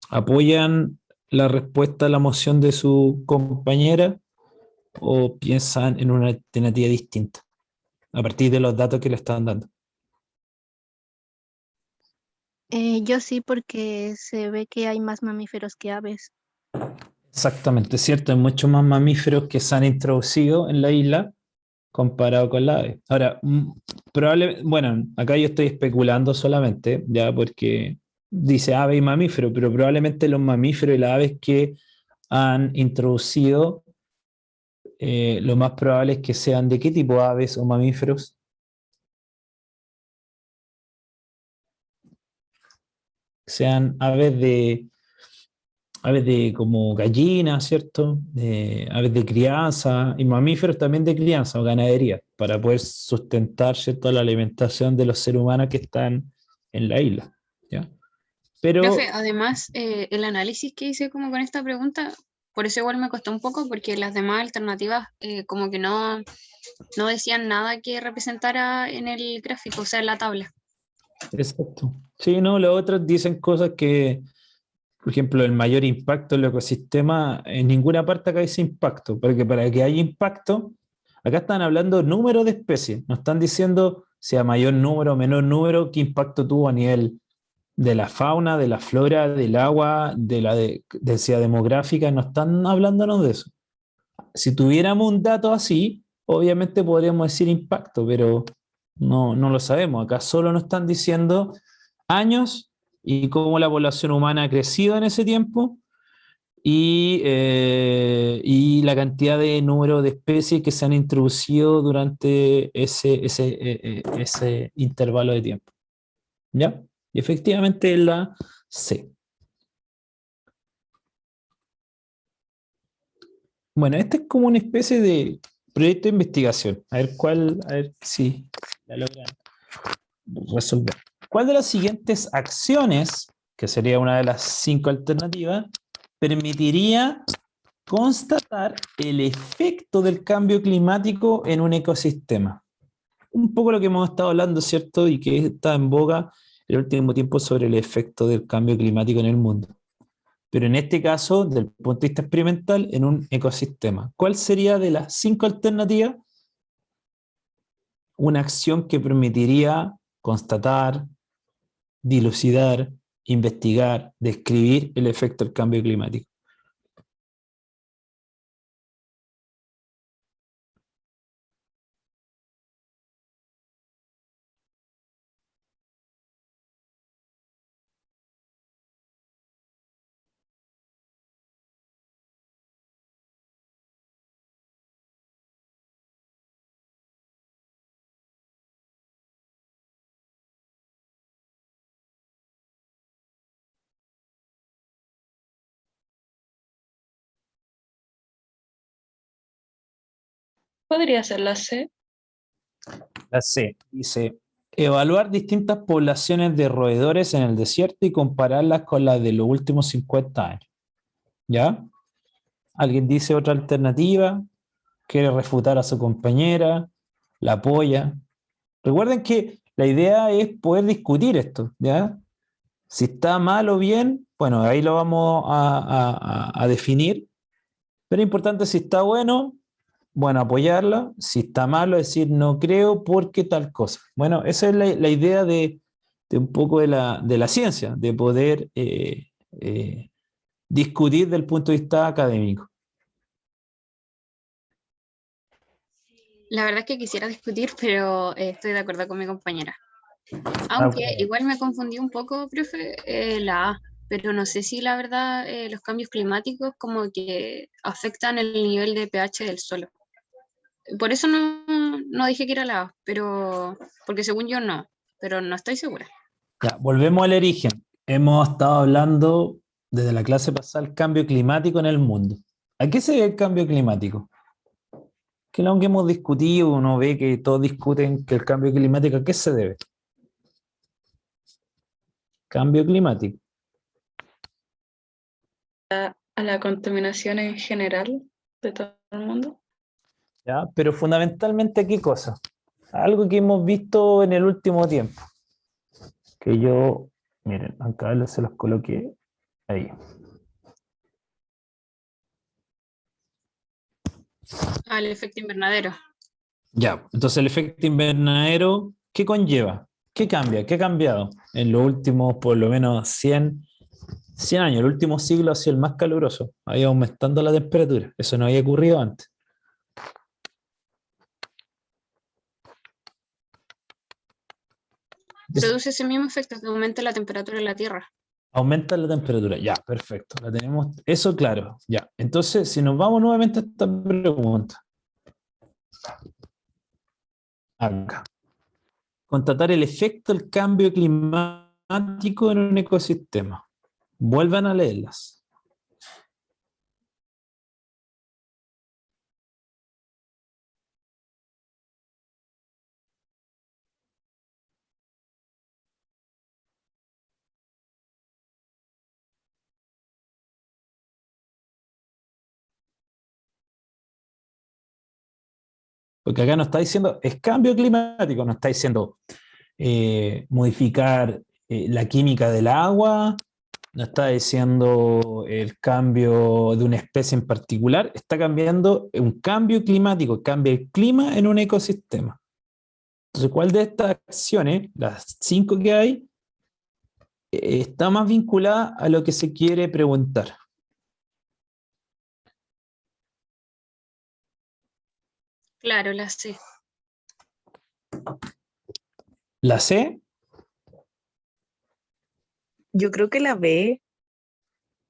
¿Apoyan la respuesta a la moción de su compañera o piensan en una alternativa distinta a partir de los datos que le están dando?
Yo sí, porque se ve que hay más mamíferos que aves.
Exactamente, es cierto, hay muchos más mamíferos que se han introducido en la isla comparado con la ave. Ahora, probablemente, bueno, acá yo estoy especulando solamente, ya porque dice ave y mamífero, pero probablemente los mamíferos y las aves que han introducido, lo más probable es que sean de qué tipo de aves o mamíferos. Sean aves de como gallinas, ¿cierto? Aves de crianza y mamíferos también de crianza o ganadería, para poder sustentar, ¿cierto?, la alimentación de los seres humanos que están en la isla, ¿ya? Pero
Profe, además, el análisis que hice como con esta pregunta, por eso igual me costó un poco, porque las demás alternativas como que no decían nada que representara en el gráfico, o sea, en la tabla.
exacto. Sí, no, los otros dicen cosas que, por ejemplo, el mayor impacto en el ecosistema, en ninguna parte acá dice impacto, porque para que haya impacto, acá están hablando número de especies, no están diciendo si a mayor número o menor número, qué impacto tuvo a nivel de la fauna, de la flora, del agua, de la densidad demográfica, no están hablándonos de eso. Si tuviéramos un dato así, obviamente podríamos decir impacto, pero no lo sabemos. Acá solo nos están diciendo años y cómo la población humana ha crecido en ese tiempo y la cantidad de número de especies que se han introducido durante ese intervalo de tiempo. ¿Ya? Y efectivamente es la C. Bueno, este es como una especie de proyecto de investigación. A ver si la logran resolver. ¿Cuál de las siguientes acciones, que sería una de las 5 alternativas, permitiría constatar el efecto del cambio climático en un ecosistema. Un poco lo que hemos estado hablando, ¿cierto? Y que está en boga el último tiempo sobre el efecto del cambio climático en el mundo. Pero en este caso, desde el punto de vista experimental, en un ecosistema. ¿Cuál sería de las 5 alternativas una acción que permitiría constatar, dilucidar, investigar, describir el efecto del cambio climático?
Podría ser la C.
La C dice, evaluar distintas poblaciones de roedores en el desierto y compararlas con las de los últimos 50 años. ¿Ya? ¿Alguien dice otra alternativa? ¿Quiere refutar a su compañera? ¿La apoya? Recuerden que la idea es poder discutir esto, ¿ya? Si está mal o bien, bueno, ahí lo vamos a definir, pero es importante si está bueno, bueno, apoyarla, si está malo, decir no creo porque tal cosa. Bueno, esa es la idea de un poco de la ciencia, de poder discutir desde el punto de vista académico.
La verdad es que quisiera discutir, pero estoy de acuerdo con mi compañera. Aunque igual me confundí un poco, profe, la A, pero no sé si la verdad los cambios climáticos como que afectan el nivel de pH del suelo. Por eso no dije que era la A, pero porque según yo no, pero no estoy segura.
Ya, volvemos al origen. Hemos estado hablando desde la clase pasada del cambio climático en el mundo. ¿A qué se debe el cambio climático? Que lo que hemos discutido, uno ve que todos discuten que el cambio climático, ¿a qué se debe? Cambio climático.
A la contaminación en general de todo el mundo.
¿Ya? Pero fundamentalmente, ¿qué cosa? Algo que hemos visto en el último tiempo. Que yo, miren, acá se los coloqué ahí.
Al efecto invernadero.
Ya, entonces el efecto invernadero, ¿qué conlleva? ¿Qué cambia? ¿Qué ha cambiado en los últimos, por lo menos, 100 años? El último siglo ha sido el más caluroso, ha ido aumentando la temperatura. Eso no había ocurrido antes.
Produce ese mismo efecto que aumenta la temperatura de la Tierra.
Aumenta la temperatura, ya, perfecto. La tenemos, eso claro, ya. Entonces, si nos vamos nuevamente a esta pregunta. Acá. Constatar el efecto del cambio climático en un ecosistema. Vuelvan a leerlas. Porque acá no está diciendo, es cambio climático, no está diciendo modificar la química del agua, no está diciendo el cambio de una especie en particular, está cambiando un cambio climático, cambia el clima en un ecosistema. Entonces, ¿cuál de estas acciones, las 5 que hay, está más vinculada a lo que se quiere preguntar?
Claro, la C.
¿La C?
Yo creo que la B.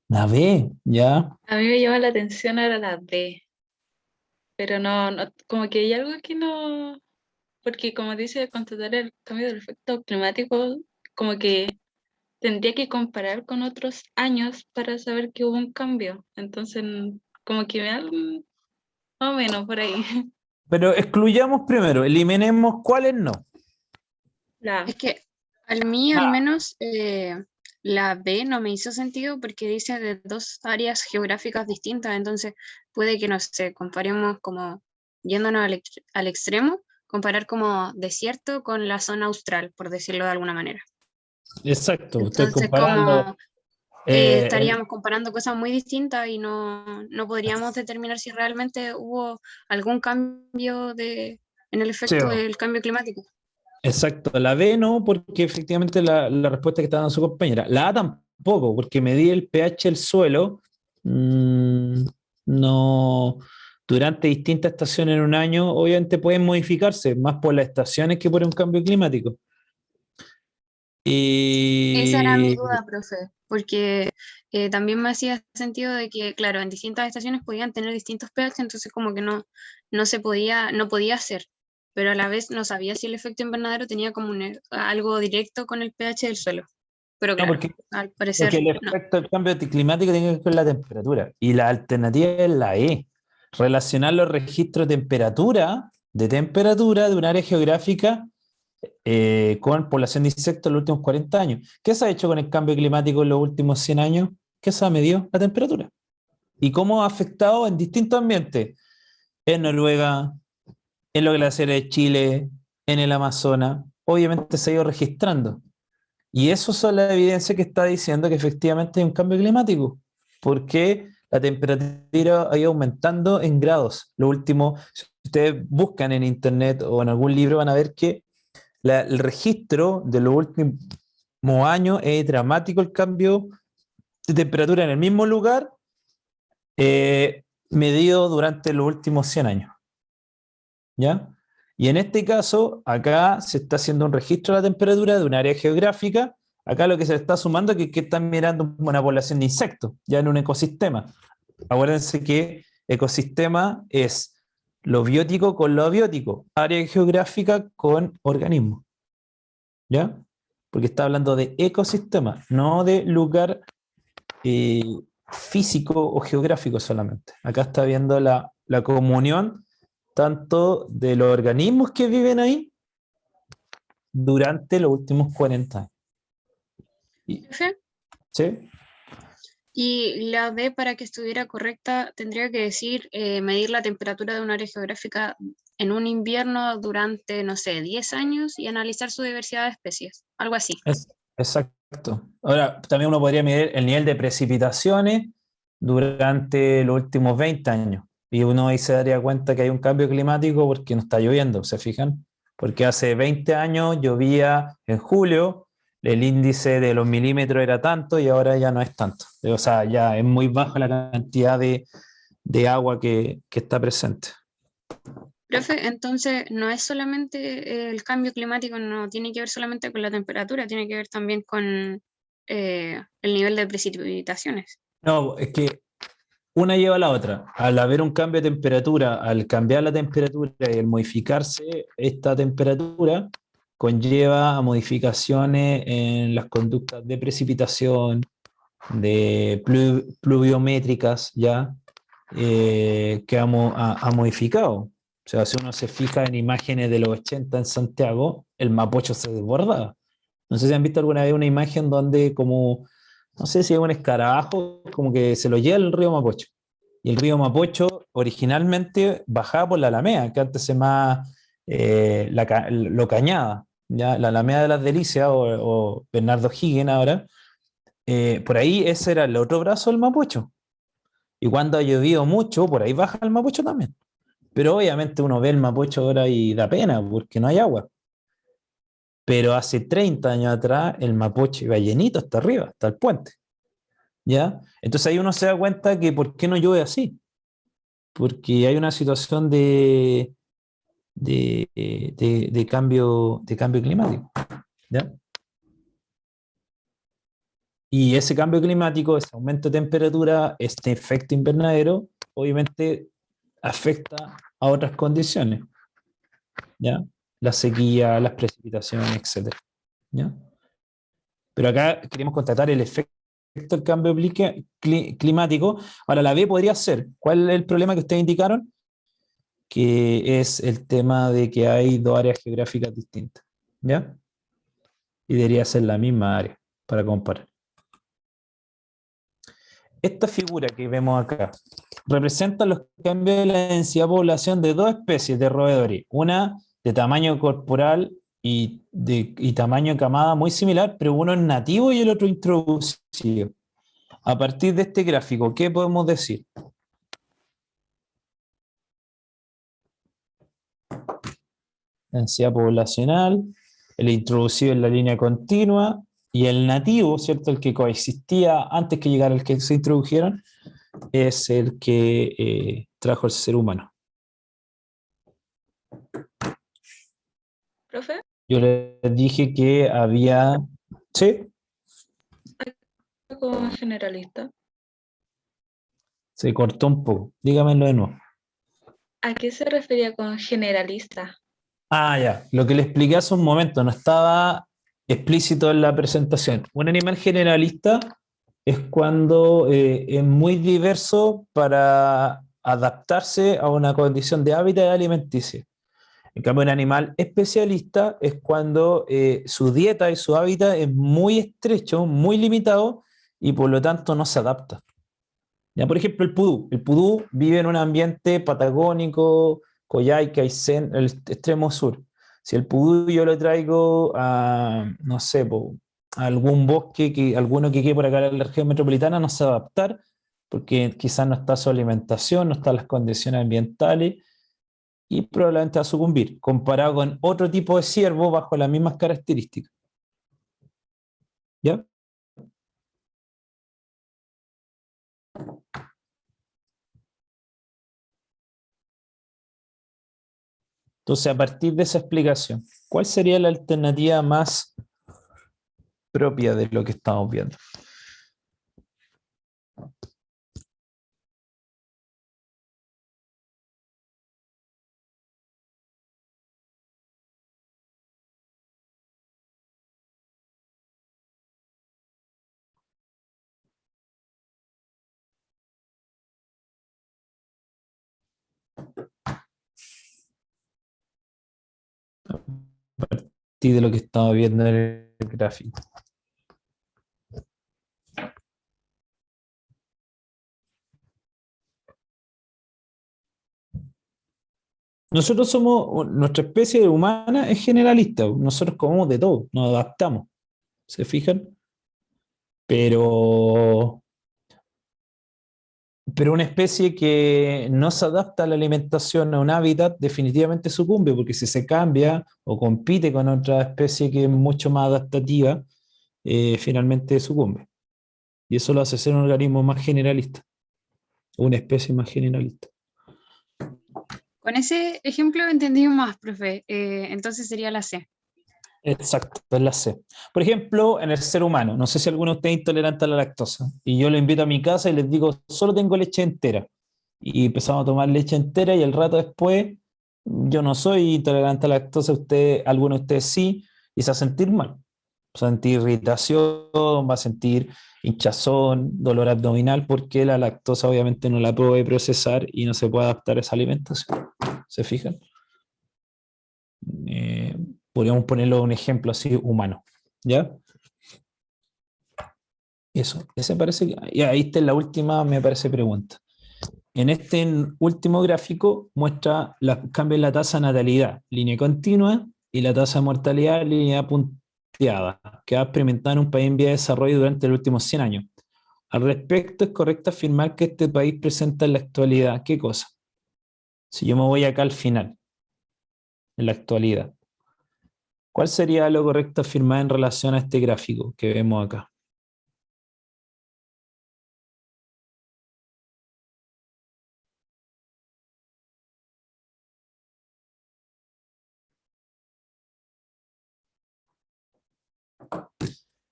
La B, ya.
A mí me llama la atención ahora la D, pero no, como que hay algo que no, porque como dice, constatar el cambio del efecto climático, como que tendría que comparar con otros años para saber que hubo un cambio, entonces como que me da más o menos por ahí.
Pero excluyamos primero, eliminemos cuáles no.
La
Es que a mí al
Ah.
menos la B no me hizo sentido porque dice de dos áreas geográficas distintas, entonces puede que, no sé, comparemos como yéndonos al extremo, comparar como desierto con la zona austral, por decirlo de alguna manera.
Exacto, estoy
Entonces,
comparando.
como
eh, el-
estaríamos comparando cosas muy distintas y no podríamos determinar si realmente hubo algún cambio en el
sí,
efecto del cambio climático.
exacto, la B no, porque efectivamente la respuesta que está dando su compañera. La A tampoco, porque medí el pH del suelo, mm, no, durante distintas estaciones en un año, obviamente pueden modificarse, más por las estaciones que por un cambio climático.
Esa era mi
Y
duda, profe, porque también me hacía sentido de que, claro, en distintas estaciones podían tener distintos pH, entonces como que no podía hacer, pero a la vez no sabía si el efecto invernadero tenía como algo directo con el pH del suelo. Pero
no,
claro, al
porque
parecer
el
no.
efecto del cambio climático tiene que ver con la temperatura. Y la alternativa es la E. Relacionar los registros de temperatura de un área geográfica con población de insectos en los últimos 40 años. ¿Qué se ha hecho con el cambio climático en los últimos 100 años? ¿Qué se ha medido? La temperatura. ¿Y cómo ha afectado en distintos ambientes? En Noruega, en los glaciares de Chile, en el Amazonas. Obviamente se ha ido registrando. Y eso son las evidencias que está diciendo que efectivamente hay un cambio climático, porque la temperatura ha ido aumentando en grados. Lo último, si ustedes buscan en internet o en algún libro, van a ver que el registro de los últimos años es dramático el cambio de temperatura en el mismo lugar medido durante los últimos 100 años. ¿Ya? Y en este caso, acá se está haciendo un registro de la temperatura de un área geográfica. Acá lo que se está sumando es que están mirando una población de insectos, ya en un ecosistema. Acuérdense que ecosistema es lo biótico con lo abiótico, área geográfica con organismos. ¿Ya? Porque está hablando de ecosistema, no de lugar eh, físico o geográfico solamente. Acá está viendo la comunión tanto de los organismos que viven ahí durante los últimos 40 años.
Profe,
¿Sí?
y la B, para que estuviera correcta, tendría que decir medir la temperatura de un área geográfica en un invierno durante, no sé, 10 años y analizar su diversidad de especies, algo así.
Exacto. Ahora, también uno podría medir el nivel de precipitaciones durante los últimos 20 años. Y uno ahí se daría cuenta que hay un cambio climático porque no está lloviendo, ¿se fijan? Porque hace 20 años llovía en julio, el índice de los milímetros era tanto y ahora ya no es tanto. O sea, ya es muy baja la cantidad de agua que está presente.
Profe, entonces no es solamente el cambio climático, no tiene que ver solamente con la temperatura, tiene que ver también con el nivel de precipitaciones.
No, es que una lleva a la otra. Al haber un cambio de temperatura, al cambiar la temperatura y al modificarse esta temperatura, conlleva a modificaciones en las conductas de precipitación, de pluviométricas, ¿ya? Que ha modificado. O sea, si uno se fija en imágenes de los 80 en Santiago, el Mapocho se desbordaba. No sé si han visto alguna vez una imagen donde como, no sé si es un escarabajo, como que se lo lleva el río Mapocho. Y el río Mapocho originalmente bajaba por la Alameda, que antes se llamaba Lo Cañada, ¿ya? La Alameda de las Delicias o Bernardo Higgins ahora. Por ahí ese era el otro brazo del Mapocho. Y cuando ha llovido mucho, por ahí baja el Mapocho también. Pero obviamente uno ve el Mapocho ahora y da pena porque no hay agua. Pero hace 30 años atrás el Mapocho iba llenito hasta arriba, hasta el puente. ¿Ya? Entonces ahí uno se da cuenta que ¿por qué no llueve así? Porque hay una situación de cambio climático. ¿Ya? Y ese cambio climático, ese aumento de temperatura, este efecto invernadero, obviamente afecta a otras condiciones, ¿ya? La sequía, las precipitaciones, etcétera, ¿ya? Pero acá queremos constatar el efecto del cambio climático. Ahora, la B podría ser, ¿cuál es el problema que ustedes indicaron? Que es el tema de que hay dos áreas geográficas distintas, ¿ya? Y debería ser la misma área para comparar. esta figura que vemos acá representa los cambios de la densidad de población de dos especies de roedores, una de tamaño corporal y tamaño de camada muy similar, pero uno es nativo y el otro introducido. A partir de este gráfico, ¿qué podemos decir? Densidad poblacional, el introducido en la línea continua y el nativo, ¿cierto? El que coexistía antes que llegara el que se introdujeron, es el que trajo el ser humano.
¿Profe?
Yo les dije que había... ¿Sí?
Como generalista.
Se cortó un poco. Dígamelo de nuevo.
¿A qué se refería con generalista?
Ah, ya. Lo que le expliqué hace un momento no estaba explícito en la presentación. Un animal generalista es cuando es muy diverso para adaptarse a una condición de hábitat alimenticio. En cambio, un animal especialista es cuando su dieta y su hábitat es muy estrecho, muy limitado y por lo tanto no se adapta. Ya, por ejemplo, el pudú. El pudú vive en un ambiente patagónico, Coyhaique, Aysén, el extremo sur. Si el pudú yo lo traigo a, no sé, a algún bosque, alguno que quede por acá en la región metropolitana, no se va a adaptar porque quizás no está su alimentación, no están las condiciones ambientales y probablemente va a sucumbir, comparado con otro tipo de ciervo bajo las mismas características. ¿Ya? Entonces, a partir de esa explicación, ¿cuál sería la alternativa más propia de lo que estamos viendo? A partir de lo que estamos viendo en el gráfico. Nosotros somos, nuestra especie humana es generalista, nosotros comemos de todo, nos adaptamos, ¿se fijan? Pero una especie que no se adapta a la alimentación, a un hábitat, definitivamente sucumbe, porque si se cambia o compite con otra especie que es mucho más adaptativa, finalmente sucumbe. Y eso lo hace ser un organismo más generalista, una especie más generalista.
Con ese ejemplo entendí más, profe. Entonces sería la C.
Exacto, es la C. Por ejemplo, en el ser humano, no sé si alguno de ustedes es intolerante a la lactosa, y yo lo invito a mi casa y les digo, solo tengo leche entera. Y empezamos a tomar leche entera y el rato después, yo no soy intolerante a la lactosa, alguno de ustedes sí, y se va a sentir mal. Va a sentir irritación, va a sentir hinchazón, dolor abdominal, porque la lactosa obviamente no la puede procesar y no se puede adaptar a esa alimentación. ¿Se fijan? Podríamos ponerlo un ejemplo así humano, ¿ya? Eso, ese parece que, y ahí está la última, me parece, pregunta. En este último gráfico muestra los cambios en la tasa de natalidad, línea continua, y la tasa de mortalidad, línea punteada, que ha experimentado en un país en vía de desarrollo durante los últimos 100 años. Al respecto, es correcto afirmar que este país presenta en la actualidad, ¿qué cosa? Si yo me voy acá al final, en la actualidad, ¿cuál sería lo correcto afirmar en relación a este gráfico que vemos acá?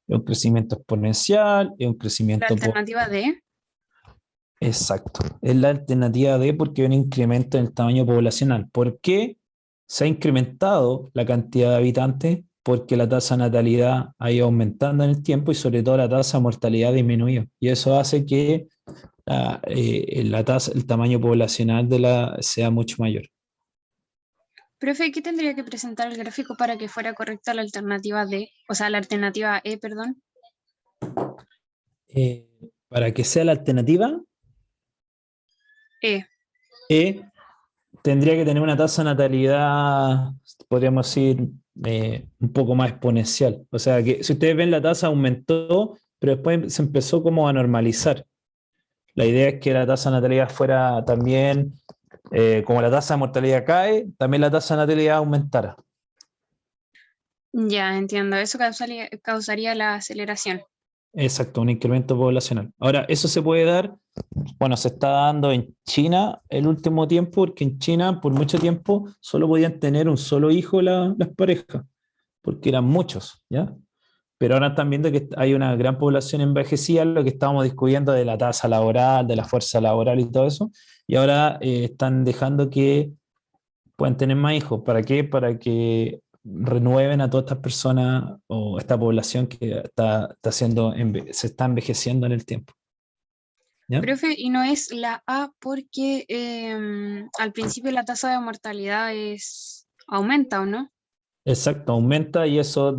Es un crecimiento exponencial, es un
La
crecimiento por...
alternativa D.
Exacto, es la alternativa D porque hay un incremento en el tamaño poblacional. ¿Por qué se ha incrementado la cantidad de habitantes? Porque la tasa de natalidad ha ido aumentando en el tiempo y sobre todo la tasa de mortalidad ha disminuido. Y eso hace que el tamaño poblacional sea mucho mayor.
Profe, ¿qué tendría que presentar el gráfico para que fuera correcta la alternativa D? O sea, la alternativa E, perdón.
Para que sea la alternativa,
E.
tendría que tener una tasa de natalidad, podríamos decir, un poco más exponencial. O sea, que si ustedes ven, la tasa aumentó, pero después se empezó como a normalizar. La idea es que la tasa de natalidad fuera también, como la tasa de mortalidad cae, también la tasa de natalidad aumentara.
Ya, entiendo. Eso causaría la aceleración.
Exacto, un incremento poblacional. Ahora, eso se puede dar, bueno, se está dando en China el último tiempo, porque en China por mucho tiempo solo podían tener un solo hijo las parejas, porque eran muchos, ¿ya? Pero ahora están viendo que hay una gran población envejecida, lo que estábamos discutiendo de la tasa laboral, de la fuerza laboral y todo eso, y ahora están dejando que puedan tener más hijos. ¿Para qué? Para que renueven a todas estas personas o esta población que está se está envejeciendo en el tiempo. ¿Ya?
Profe, y no es la A porque al principio la tasa de mortalidad aumenta, ¿o no?
Exacto, aumenta y eso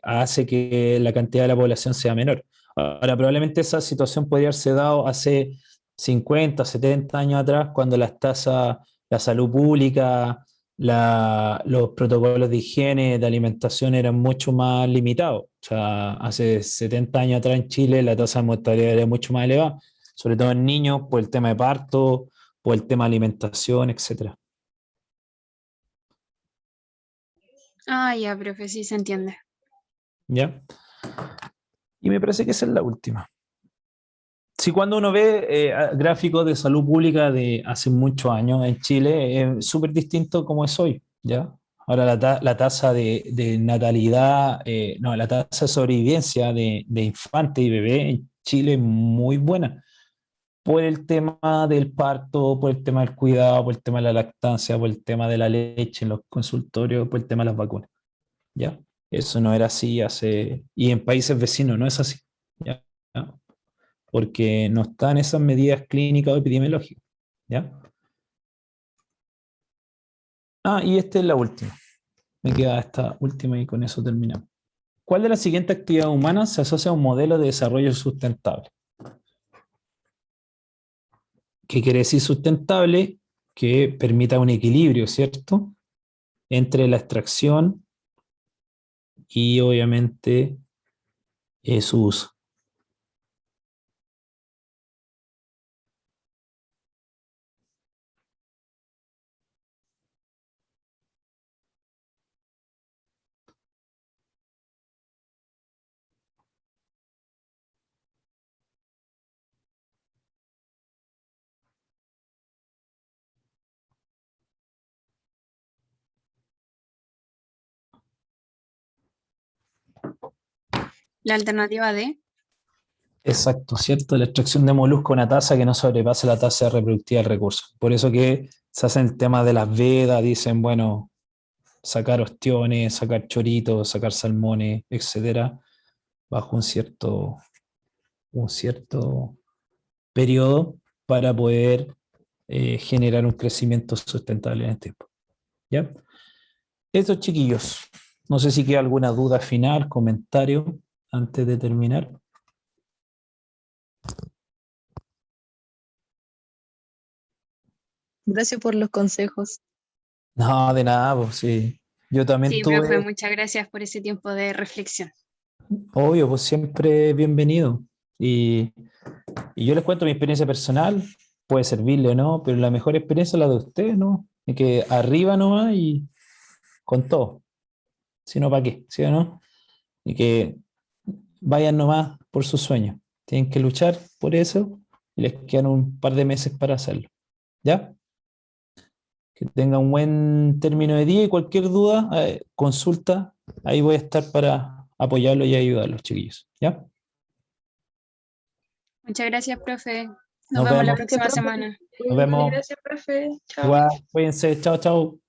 hace que la cantidad de la población sea menor. Ahora, probablemente esa situación podría haberse dado hace 50, 70 años atrás, cuando las tasas, la salud pública, los protocolos de higiene, de alimentación eran mucho más limitados. O sea, hace 70 años atrás en Chile la tasa de mortalidad era mucho más elevada, sobre todo en niños, por el tema de parto, por el tema de alimentación, etcétera.
Ah, ya, profe, sí se entiende.
¿Ya? Y me parece que esa es la última. Si cuando uno ve gráficos de salud pública de hace muchos años en Chile, es súper distinto como es hoy, ¿ya? Ahora la tasa de natalidad, no, la tasa de sobrevivencia de infante y bebé en Chile es muy buena, por el tema del parto, por el tema del cuidado, por el tema de la lactancia, por el tema de la leche en los consultorios, por el tema de las vacunas, ¿ya? Eso no era así y en países vecinos no es así, ¿ya? Porque no están esas medidas clínicas o epidemiológicas, ¿ya? Ah, y esta es la última. Me queda esta última y con eso terminamos. ¿Cuál de las siguientes actividades humanas se asocia a un modelo de desarrollo sustentable? ¿Qué quiere decir sustentable? Que permita un equilibrio, ¿cierto? Entre la extracción y obviamente su uso.
La alternativa D.
Exacto, ¿cierto? La extracción de molusco, una tasa que no sobrepase la tasa reproductiva del recurso. Por eso que se hace el tema de las vedas, dicen, bueno, sacar ostiones, sacar choritos, sacar salmones, etcétera, bajo un cierto periodo para poder generar un crecimiento sustentable en el tiempo. ¿Ya? Estos chiquillos, no sé si queda alguna duda final, comentario antes de terminar.
Gracias por los consejos.
No, de nada, pues sí. Yo también
Sí, profe,
tuve,
muchas gracias por ese tiempo de reflexión.
obvio, pues siempre bienvenido. Y yo les cuento mi experiencia personal, puede servirle o no, pero la mejor experiencia es la de ustedes, ¿no? Y que arriba nomás y con todo. Si no, ¿para qué? ¿Sí o no? Y que vayan nomás por sus sueños. Tienen que luchar por eso y les quedan un par de meses para hacerlo. ¿Ya? Que tengan un buen término de día y cualquier duda, consulta, ahí voy a estar para apoyarlos y ayudarlos, chiquillos. ¿Ya?
Muchas gracias, profe. Nos
Nos
vemos la
vemos.
Gracias,
próxima
profe.
semana.
Nos
Igual,
vemos.
gracias, profe. Chao.
Igual, cuídense. Chao, chao.